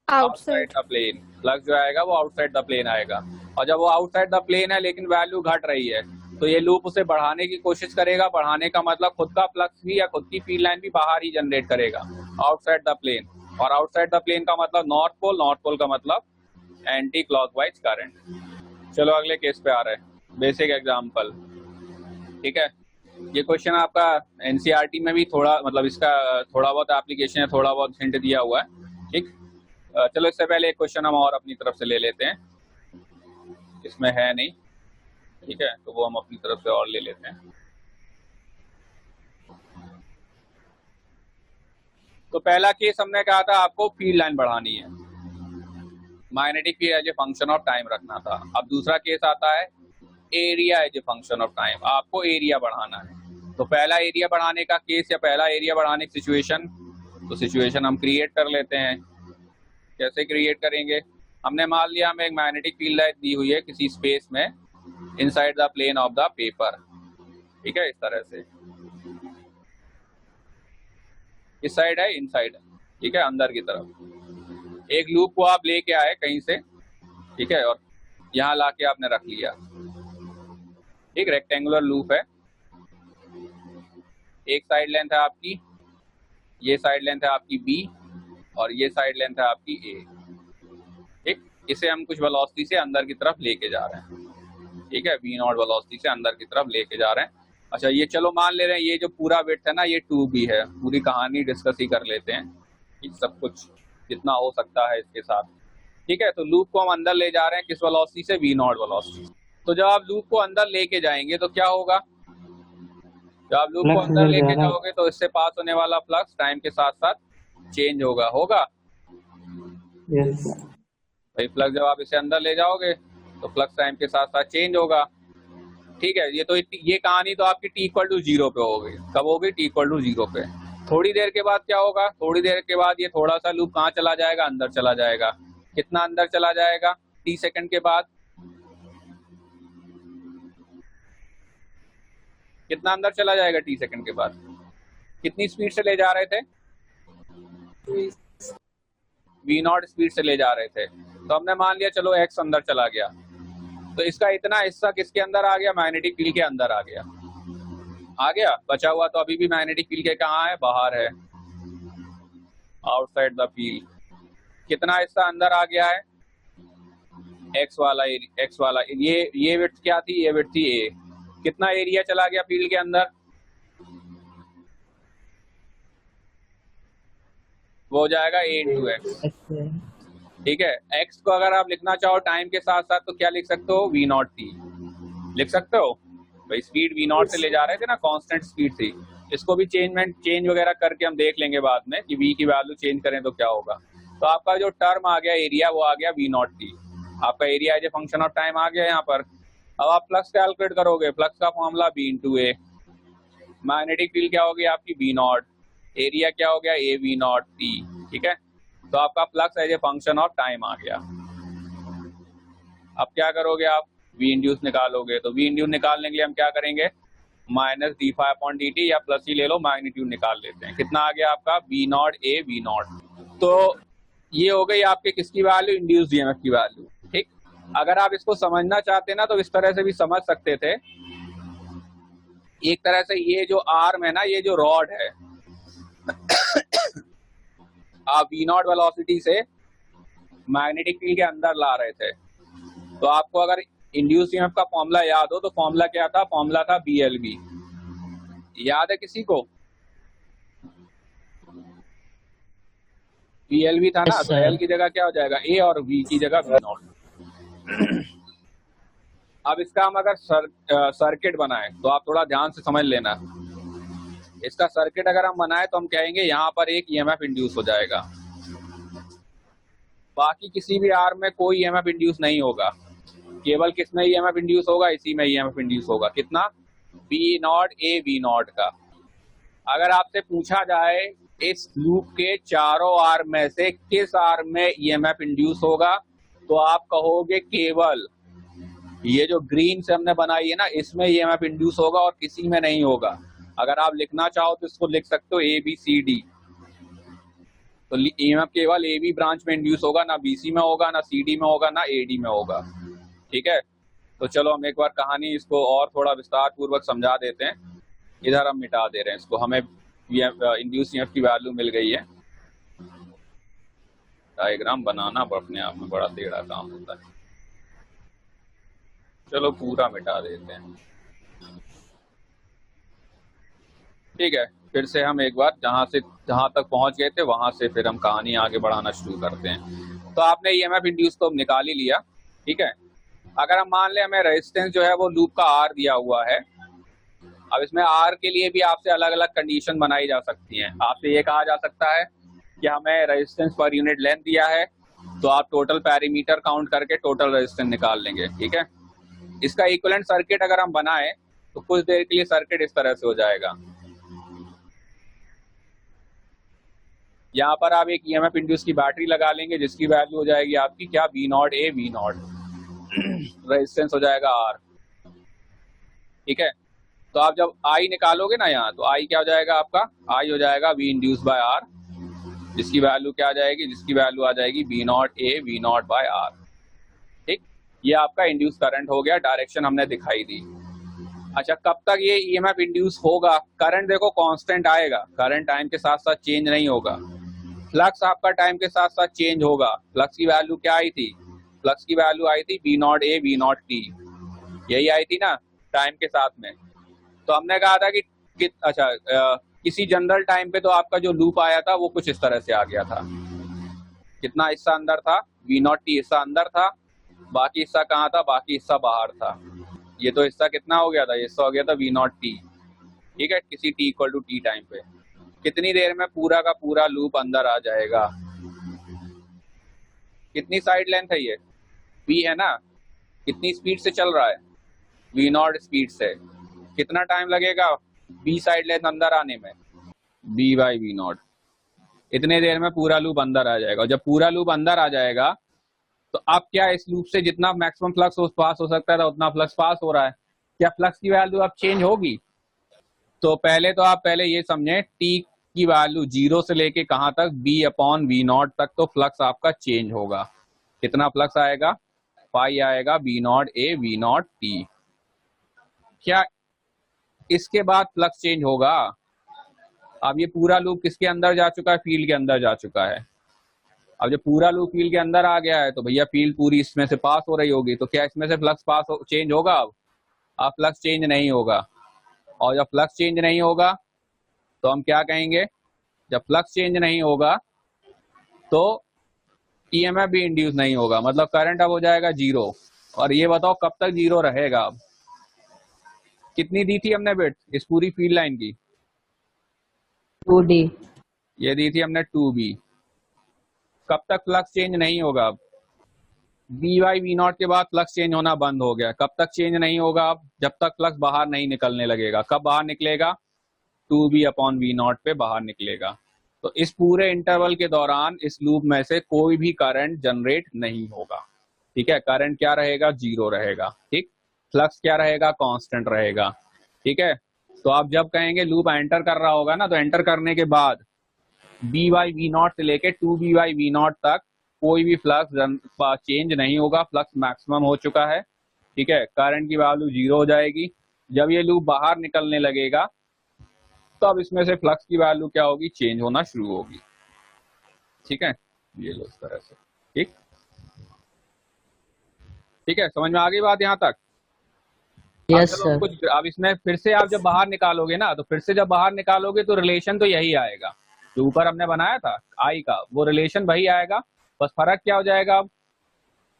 आउटसाइड द प्लेन। फ्लक्स जो आएगा वो आउटसाइड द प्लेन आएगा। और जब वो आउटसाइड द प्लेन है लेकिन वैल्यू घट रही है तो ये लूप उसे बढ़ाने की कोशिश करेगा। बढ़ाने का मतलब खुद का फ्लक्स भी या खुद की फील्ड लाइन भी बाहर ही जनरेट करेगा, आउटसाइड द प्लेन। और आउटसाइड द प्लेन का मतलब नॉर्थ पोल, नॉर्थ पोल का मतलब एंटी क्लॉकवाइज करंट। चलो अगले केस पे आ रहे हैं, बेसिक एग्जांपल, ठीक है। ये क्वेश्चन आपका एनसीईआरटी में भी थोड़ा मतलब इसका थोड़ा बहुत एप्लीकेशन है, थोड़ा बहुत हिंट दिया हुआ है, ठीक। चलो इससे पहले एक क्वेश्चन हम और अपनी तरफ से ले लेते हैं, इसमें है नहीं, ठीक है, तो वो हम अपनी तरफ से और ले लेते हैं। तो पहला केस हमने कहा था आपको फील्ड लाइन बढ़ानी है, magnetic field as a function of time रखना था। अब दूसरा केस आता है area as a function of time, आपको एरिया बढ़ाना है। तो पहला एरिया बढ़ाने का केस या पहला एरिया बढ़ाने की सिचुएशन, तो सिचुएशन हम क्रिएट कर लेते हैं। कैसे क्रिएट करेंगे, हमने मान लिया हमें एक मैग्नेटिक फील्ड लाइन दी हुई है किसी स्पेस में inside the plane of the paper, ठीक है, इस तरह से। इस साइड है, इनसाइड है, ठीक है, अंदर की तरफ। एक लूप को आप लेके आए कहीं से, ठीक है, और यहाँ लाके आपने रख लिया, एक रेक्टेंगुलर लूप है। एक साइड लेंथ है आपकी, ये साइड लेंथ है आपकी बी और ये साइड लेंथ है आपकी ए, ठीक। इसे हम कुछ वेलोसिटी से अंदर की तरफ लेके जा रहे हैं, ठीक है, v नॉट वेलोसिटी से अंदर की तरफ लेके जा रहे हैं। अच्छा, ये चलो मान ले रहे हैं ये जो पूरा विड्थ है ना ये 2b है। पूरी कहानी डिस्कस ही कर लेते हैं, ठीक, सब कुछ जितना हो सकता है इसके साथ, ठीक है। तो लूप को हम अंदर ले जा रहे हैं किस वेलोसिटी से, v नॉट वेलोसिटी। तो जब आप लूप को अंदर लेके जाएंगे तो क्या होगा, जब आप लूप को अंदर लेके जाओगे तो इससे पास होने वाला फ्लक्स टाइम के साथ साथ चेंज होगा। यस भाई फ्लक्स जब आप इसे अंदर ले जाओगे तो फ्लक्स टाइम के साथ साथ चेंज होगा, ठीक है। ये कहानी तो आपकी t=0 पे होगी। कब होगी, t=0 पे। थोड़ी देर के बाद क्या होगा, थोड़ी देर के बाद ये थोड़ा सा लूप कहाँ चला जाएगा, अंदर चला जाएगा। कितना अंदर चला जाएगा, t सेकंड के बाद कितना अंदर चला जाएगा, t सेकंड के बाद। कितनी स्पीड से ले जा रहे थे, v नॉट स्पीड से ले जा रहे थे। तो हमने मान लिया चलो x अंदर चला गया, तो इसका इतना हिस्सा किसके अंदर आ गया, मैग्नेटिक फील्ड के अंदर आ गया, आ गया। बचा हुआ तो अभी भी मैग्नेटिक फील्ड के कहाँ है, बाहर है, आउटसाइड द फील्ड। कितना हिस्सा अंदर आ गया है, एक्स वाला ये विड्थ क्या थी, ये विड्थ थी ए। कितना एरिया चला गया फील्ड के अंदर, वो हो जाएगा a इंटू एक्स। ठीक है, x को अगर आप लिखना चाहो टाइम के साथ साथ तो क्या लिख सकते हो, v नॉट t लिख सकते हो। भाई स्पीड v नॉट से ले जा रहे थे ना, कांस्टेंट स्पीड थी। इसको भी चेंज वगैरह करके हम देख लेंगे बाद में कि v की वैल्यू चेंज करें तो क्या होगा। तो आपका जो टर्म आ गया एरिया, वो आ गया v नॉट t। आपका area as a function of time आ गया यहाँ पर। अब आप फ्लक्स कैलकुलेट करोगे, फ्लक्स का formula b into a. Magnetic field क्या होगी आपकी, v नॉट। एरिया क्या हो गया, a v नॉट t। ठीक है, तो आपका flux as a function of time आ गया। अब क्या करोगे आप, v इंड्यूस निकालोगे। तो v इंड्यूस निकालने के लिए हम क्या करेंगे, minus D phi upon D T, या प्लस ही ले लो, मैग्नीट्यूड निकाल लेते हैं। कितना आ गया आपका, v not a v not. तो ये हो गई आपके किसकी वैल्यू, इंड्यूस ईएमएफ की वैल्यू। ठीक, अगर आप इसको समझना चाहते ना तो इस तरह से भी समझ सकते थे। एक तरह से ये जो आर्म है ना, ये जो रॉड है, आप वी नॉट वेलोसिटी से मैग्नेटिक फील्ड के अंदर ला रहे थे। तो आपको अगर इंड्यूस ईएमएफ का फॉर्मूला याद हो तो फॉर्मूला क्या था, फॉर्मूला था BLV। याद है किसी को, BLV था ना। तो L की जगह क्या हो जाएगा, A, और V की जगह V नॉट। अब इसका हम अगर सर्किट बनाए तो आप थोड़ा ध्यान से समझ लेना। इसका सर्किट अगर हम बनाए तो हम कहेंगे यहाँ पर एक ईएमएफ इंड्यूस हो जाएगा, बाकी किसी भी आर्म में कोई ईएमएफ इंड्यूस नहीं होगा। केवल किसमें ईएमएफ इंड्यूस होगा, इसी में ईएमएफ इंड्यूस होगा। कितना, V not A V not का। अगर आपसे पूछा जाए इस लूप के चारों आर्म में से किस आर्म में ईएमएफ इंड्यूस होगा, तो आप कहोगे केवल ये जो ग्रीन से हमने बनाई है ना, इसमें ईएमएफ इंड्यूस होगा और किसी में नहीं होगा। अगर आप लिखना चाहो तो इसको लिख सकते हो ABCD। तो ईएमएफ केवल AB ब्रांच में इंड्यूस होगा, ना BC में होगा, ना CD में होगा, ना AD में होगा। ठीक है, तो चलो हम एक बार कहानी इसको और थोड़ा विस्तार पूर्वक समझा देते हैं। इधर हम मिटा दे रहे हैं इसको, हमें इंड्यूस ईएमएफ की वैल्यू मिल गई है। डायग्राम बनाना अपने आप में बड़ा टेढ़ा काम होता है। चलो पूरा मिटा देते हैं। ठीक है, फिर से हम एक बार जहां तक पहुंच गए थे वहां से फिर हम कहानी आगे बढ़ाना शुरू करते हैं। तो आपने ईएमएफ इंड्यूस तो निकाल ही लिया। ठीक है, अगर हम मान लें हमें रेजिस्टेंस जो है वो लूप का R दिया हुआ है। अब इसमें R के लिए भी आपसे अलग अलग कंडीशन बनाई जा सकती हैं। आपसे ये कहा जा सकता है कि हमें रेजिस्टेंस पर यूनिट लेंथ दिया है, तो आप टोटल पेरीमीटर काउंट करके टोटल रेजिस्टेंस निकाल लेंगे। ठीक है, इसका इक्विवेलेंट सर्किट अगर हम बनाए तो कुछ देर के लिए सर्किट इस तरह से हो जाएगा। यहाँ पर आप एक ईएमएफ इंड्यूस की बैटरी लगा लेंगे जिसकी वैल्यू हो जाएगी आपकी क्या, V not A V not. Resistance हो जाएगा R। ठीक है, तो आप जब I निकालोगे ना यहाँ, तो I क्या हो जाएगा आपका, I हो जाएगा V इंड्यूस बाय R, जिसकी वैल्यू क्या आ जाएगी, जिसकी वैल्यू आ जाएगी V not A V not by R। ठीक, ये आपका इंड्यूस करंट हो गया, डायरेक्शन हमने दिखाई दी। अच्छा, कब तक ये ईएमएफ इंड्यूस होगा, करंट देखो कांस्टेंट आएगा, करंट टाइम के साथ साथ चेंज नहीं होगा। फ्लक्स आपका टाइम के साथ साथ चेंज होगा। फ्लक्स की वैल्यू क्या आई थी, फ्लक्स की वैल्यू आई थी V not A V not T, यही आई थी ना टाइम के साथ में। तो हमने कहा था कि किसी जनरल टाइम पे तो आपका जो लूप आया था वो कुछ इस तरह से आ गया था। कितना हिस्सा अंदर था, V नॉट T हिस्सा अंदर था, बाकी हिस्सा कहाँ था, बाकी हिस्सा बाहर था। ये तो हिस्सा कितना हो गया था, ये हिस्सा हो गया था V नॉट T। ठीक है, किसी T equal to T time पे कितनी देर में पूरा का पूरा लूप अंदर आ जाएगा। कितनी साइड लेंथ है, ये V है ना, कितनी स्पीड से चल रहा है, V नॉट स्पीड से। कितना टाइम लगेगा B साइड लेंथ अंदर आने में, B बाई V नॉट। इतने देर में पूरा लूप अंदर आ जाएगा। और जब पूरा लूप अंदर आ जाएगा तो अब क्या, इस लूप से जितना मैक्सिमम फ्लक्स पास हो सकता था उतना फ्लक्स पास हो रहा है। क्या फ्लक्स की वैल्यू अब चेंज होगी? तो पहले ये समझें, T की वैल्यू 0 से लेके कहां तक, B अपॉन V नॉट तक, तो फ्लक्स आपका चेंज होगा। कितना फ्लक्स आएगा, पाई आएगा V not A V not T। क्या इसके बाद फ्लक्स चेंज होगा। अब ये पूरा लूप किसके अंदर जा चुका है? फील्ड के अंदर जा चुका है। अब जब पूरा लूप फील्ड के अंदर आ गया है तो भैया फील्ड पूरी इसमें से पास हो रही होगी, तो क्या इसमें से फ्लक्स चेंज होगा? अब फ्लक्स चेंज नहीं होगा। और जब फ्लक्स चेंज नहीं होगा तो हम क्या कहेंगे? जब फ्लक्स चेंज नहीं होगा तो ईएमएफ भी इंड्यूस नहीं होगा, मतलब करंट अब हो जाएगा जीरो। और ये बताओ कब तक जीरो रहेगा? अब कितनी दी थी हमने बिट इस पूरी फील्ड लाइन की? 2D। ये दी थी हमने 2B। कब तक फ्लक्स चेंज नहीं होगा? अब वी वाई वी नॉट के बाद फ्लक्स चेंज होना बंद हो गया। कब तक चेंज नहीं होगा? अब जब तक फ्लक्स बाहर नहीं निकलने लगेगा। कब बाहर निकलेगा? 2B अपॉन वी नॉट पे बाहर निकलेगा। तो इस पूरे इंटरवल के दौरान इस लूप में से कोई भी करंट जनरेट नहीं होगा। ठीक है, करंट क्या रहेगा? जीरो रहेगा। ठीक, फ्लक्स क्या रहेगा? कांस्टेंट रहेगा। ठीक है, तो आप जब कहेंगे लूप एंटर कर रहा होगा ना, तो एंटर करने के बाद बी वाई वी नॉट से लेके 2B बाई वी नॉट तक कोई भी फ्लक्स चेंज नहीं होगा। फ्लक्स मैक्सिमम हो चुका है। ठीक है, करंट की वैल्यू जीरो हो जाएगी। जब ये लूप बाहर निकलने लगेगा तो अब इसमें से फ्लक्स की वैल्यू क्या होगी? चेंज होना शुरू होगी। ठीक है, ये लो इस तरह से। ठीक, ठीक है, समझ में आ गई बात यहाँ तक? अब यस चलो सर। कुछ, अब इसमें फिर से आप जब बाहर निकालोगे ना, तो फिर से जब बाहर निकालोगे तो रिलेशन तो यही आएगा जो ऊपर हमने बनाया था आई का, वो रिलेशन वही आएगा। बस फर्क क्या हो जाएगा? अब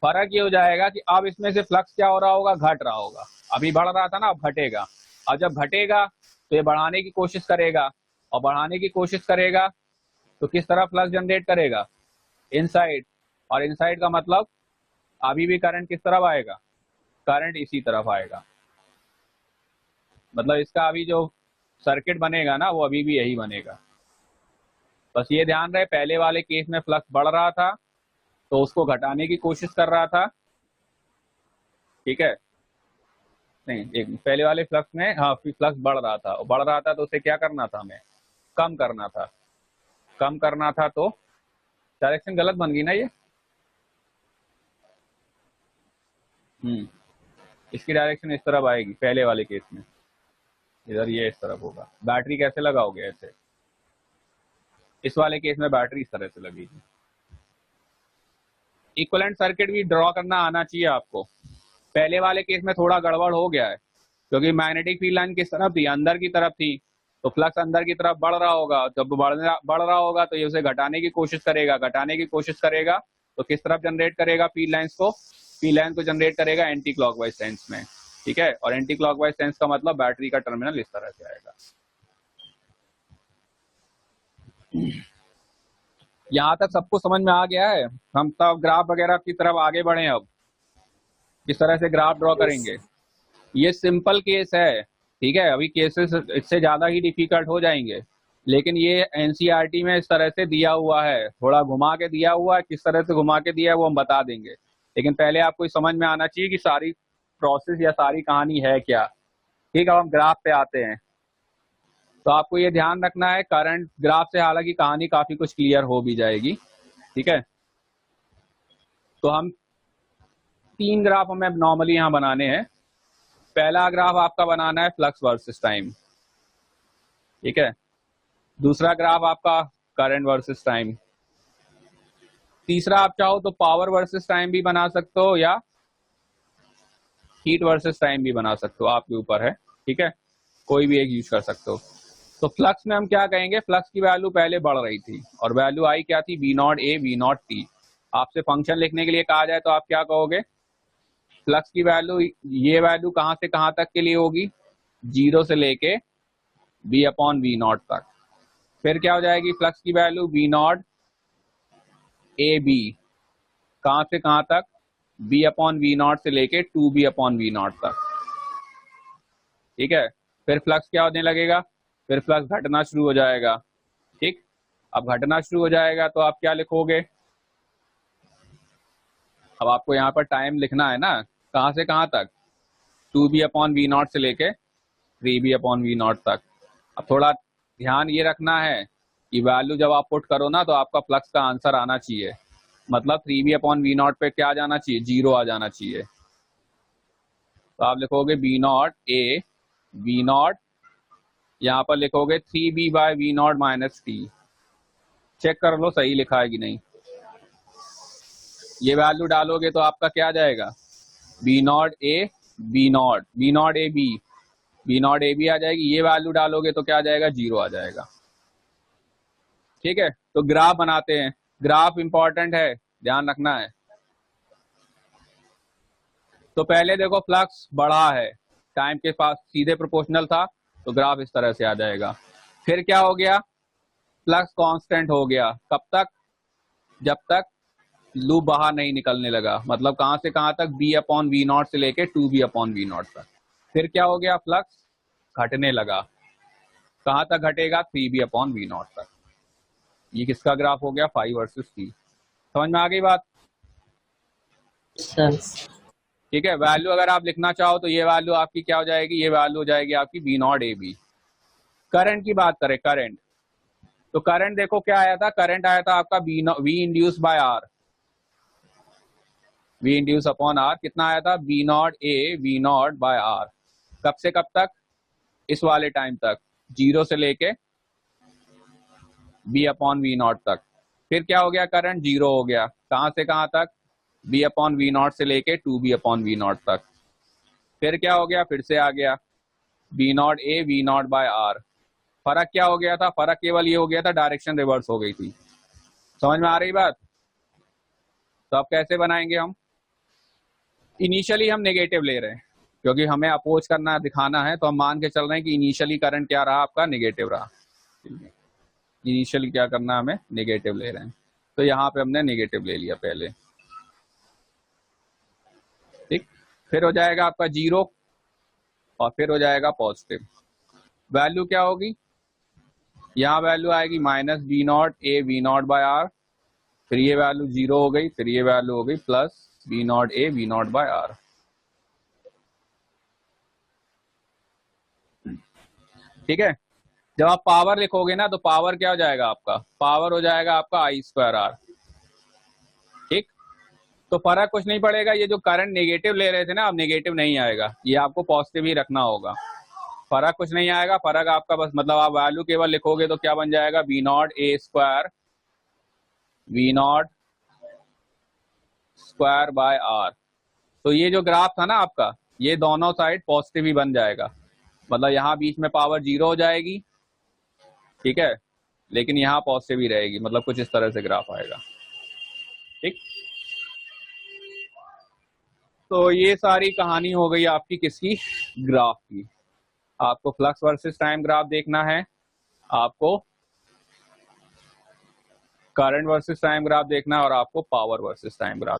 फर्क ये हो जाएगा कि अब इसमें से फ्लक्स क्या हो रहा होगा? घट रहा होगा। अभी बढ़ रहा था ना, अब घटेगा। अब जब घटेगा तो ये बढ़ाने की कोशिश करेगा, और बढ़ाने की कोशिश करेगा तो किस तरह फ्लक्स जनरेट करेगा? इनसाइड। और इनसाइड का मतलब अभी भी करंट किस तरफ आएगा? करंट इसी तरफ आएगा। मतलब इसका अभी जो सर्किट बनेगा ना, वो अभी भी यही बनेगा। बस ये ध्यान रहे, पहले वाले केस में फ्लक्स बढ़ रहा था तो उसको घटाने की कोशिश कर रहा था। ठीक है, नहीं, एक पहले वाले फ्लक्स में, हाँ, फ्लक्स बढ़ रहा था, और बढ़ रहा था तो उसे क्या करना था? हमें कम करना था। कम करना था तो डायरेक्शन गलत बन गई ना ये। इसकी डायरेक्शन इस तरफ आएगी पहले वाले केस में, इधर ये इस तरफ होगा। बैटरी कैसे लगाओगे? ऐसे। इस वाले केस में बैटरी इस तरह से लगेगी। इक्विवेलेंट सर्किट भी ड्रॉ करना आना चाहिए आपको। पहले वाले केस में थोड़ा गड़बड़ हो गया है क्योंकि मैग्नेटिक फील्ड लाइन किस तरफ थी? अंदर की तरफ थी, तो फ्लक्स अंदर की तरफ बढ़ रहा होगा। जब बढ़ रहा होगा तो ये उसे घटाने की कोशिश करेगा। घटाने की कोशिश करेगा तो किस तरफ जनरेट करेगा? फील्ड लाइंस को, फील्ड लाइन को जनरेट करेगा एंटी क्लॉकवाइज सेंस में। ठीक है, और एंटी क्लॉकवाइज सेंस का मतलब बैटरी का टर्मिनल इस तरह से आएगा। यहाँ तक सबको समझ में आ गया है? हम तब ग्राफ वगैरह की तरफ आगे बढ़े। अब किस तरह से ग्राफ ड्रॉ करेंगे? ये सिंपल केस है। ठीक है, अभी केसेस इससे ज्यादा ही डिफिकल्ट हो जाएंगे, लेकिन ये एनसीईआरटी में इस तरह से दिया हुआ है, थोड़ा घुमा के दिया हुआ है। किस तरह से घुमा के दिया है वो हम बता देंगे, लेकिन पहले आपको समझ में आना चाहिए कि सारी प्रोसेस या सारी कहानी है क्या। ठीक है, अब हम ग्राफ पे आते हैं। तो आपको ये ध्यान रखना है, करंट ग्राफ से हालांकि कहानी काफी कुछ क्लियर हो भी जाएगी। ठीक है, तो हम 3 ग्राफ हमें नॉर्मली यहाँ बनाने हैं। पहला ग्राफ आपका बनाना है फ्लक्स वर्सेस टाइम। ठीक है, दूसरा ग्राफ आपका करंट वर्सेस टाइम। तीसरा आप चाहो तो पावर वर्सेस टाइम भी बना सकते हो या हीट वर्सेस टाइम भी बना सकते हो, आपके ऊपर है। ठीक है, कोई भी एक यूज कर सकते हो। तो फ्लक्स में हम क्या कहेंगे? फ्लक्स की वैल्यू पहले बढ़ रही थी और वैल्यू आई क्या थी? V not A V not T. आपसे फंक्शन लिखने के लिए कहा जाए तो आप क्या कहोगे? फ्लक्स की वैल्यू, ये वैल्यू कहां से कहां तक के लिए होगी? 0 से लेके बी अपॉन वी नॉट तक। फिर क्या हो जाएगी? फ्लक्स की value V not A B, कहां से कहां तक? बी अपॉन वी नॉट से लेके 2B अपॉन वी नॉट तक। ठीक है, फिर फ्लक्स क्या होने लगेगा? फिर फ्लक्स घटना शुरू हो जाएगा। ठीक, अब घटना शुरू हो जाएगा तो आप क्या लिखोगे? अब आपको यहाँ पर टाइम लिखना है ना, कहां से कहां तक? 2B अपॉन वी नॉट से लेके 3B अपॉन वी नॉट तक। अब थोड़ा ध्यान ये रखना है कि वैल्यू जब आप पुट करो ना, तो आपका फ्लक्स का आंसर आना चाहिए, मतलब 3B अपॉन वी नॉट पे क्या आ जाना चाहिए? 0 आ जाना चाहिए। तो आप लिखोगे B not A V not यहाँ पर लिखोगे 3b by V not minus T. Check कर लो सही लिखा है कि नहीं। ये वैल्यू डालोगे तो आपका क्या आ जाएगा, B not A b not A b आ जाएगी। ये वैल्यू डालोगे तो क्या आ जाएगा, 0 आ जाएगा। ठीक है, तो ग्राफ बनाते हैं। ग्राफ इंपॉर्टेंट है, ध्यान रखना है। तो पहले देखो फ्लक्स बढ़ा है, टाइम के पास सीधे प्रोपोर्शनल था, तो ग्राफ इस तरह से आ जाएगा। फिर क्या हो गया, फ्लक्स कांस्टेंट हो गया। कब तक, जब तक लूप बाहर नहीं निकलने लगा, मतलब कहां से कहां तक, बी अपॉन वी नॉट से लेके 2b अपॉन वी नॉट तक। फिर क्या हो गया, फ्लक्स घटने लगा। कहां तक घटेगा, 3b अपॉन वी नॉट तक। ये किसका ग्राफ हो गया, 5 वर्सेस 3। समझ में आ गई बात। सर ठीक है, वैल्यू अगर आप लिखना चाहो तो ये वैल्यू आपकी क्या हो जाएगी, ये वैल्यू हो जाएगी आपकी B not A B. Current की बात करें, करंट, तो करंट देखो क्या आया था, करंट आया था आपका V induce by R, V induce upon R. कितना आया था, B not A V not by R. कब से कब तक, इस वाले टाइम तक, 0 से लेके बी अपॉन वी नॉट तक। फिर क्या हो गया, करंट 0 हो गया। कहां से कहां तक, बी अपॉन वी नॉट से लेके 2b अपॉन वी नॉट तक। फिर क्या हो गया, फिर से आ गया B not A V not by R. फर्क क्या हो गया था, फर्क केवल ये हो गया था, डायरेक्शन रिवर्स हो गई थी। समझ में आ रही बात। तो अब कैसे बनाएंगे हम, इनिशियली हम नेगेटिव ले रहे हैं क्योंकि हमें अपोज करना दिखाना है, तो हम मान के चल रहे हैं कि इनिशियली करंट क्या रहा आपका, नेगेटिव रहा। इनिशियली क्या करना, हमें नेगेटिव ले रहे हैं, तो यहाँ पे हमने नेगेटिव ले लिया पहले। ठीक, फिर हो जाएगा आपका 0 और फिर हो जाएगा पॉजिटिव। वैल्यू क्या होगी, यहाँ वैल्यू आएगी minus B not A V not by R. फिर ये वैल्यू 0 हो गई, फिर ये वैल्यू हो गई plus B not A V not by R. ठीक है, जब आप पावर लिखोगे ना तो पावर क्या हो जाएगा आपका, पावर हो जाएगा आपका आई स्क्वायर आर। ठीक, तो फर्क कुछ नहीं पड़ेगा। ये जो करंट नेगेटिव ले रहे थे ना, अब नेगेटिव नहीं आएगा, ये आपको पॉजिटिव ही रखना होगा। फर्क कुछ नहीं आएगा, फर्क आपका बस मतलब आप वैल्यू केवल लिखोगे तो क्या बन जाएगा, B not A square V not square by R. तो ये जो ग्राफ था ना आपका, ये दोनों साइड पॉजिटिव ही बन जाएगा, मतलब यहाँ बीच में पावर 0 हो जाएगी। ठीक है, लेकिन यहाँ पॉजिटिव ही रहेगी, मतलब कुछ इस तरह से ग्राफ आएगा। ठीक, तो ये सारी कहानी हो गई आपकी किसकी, ग्राफ की। आपको फ्लक्स वर्सेस टाइम ग्राफ देखना है, आपको करंट वर्सेस टाइम ग्राफ देखना है, और आपको पावर वर्सेस टाइम ग्राफ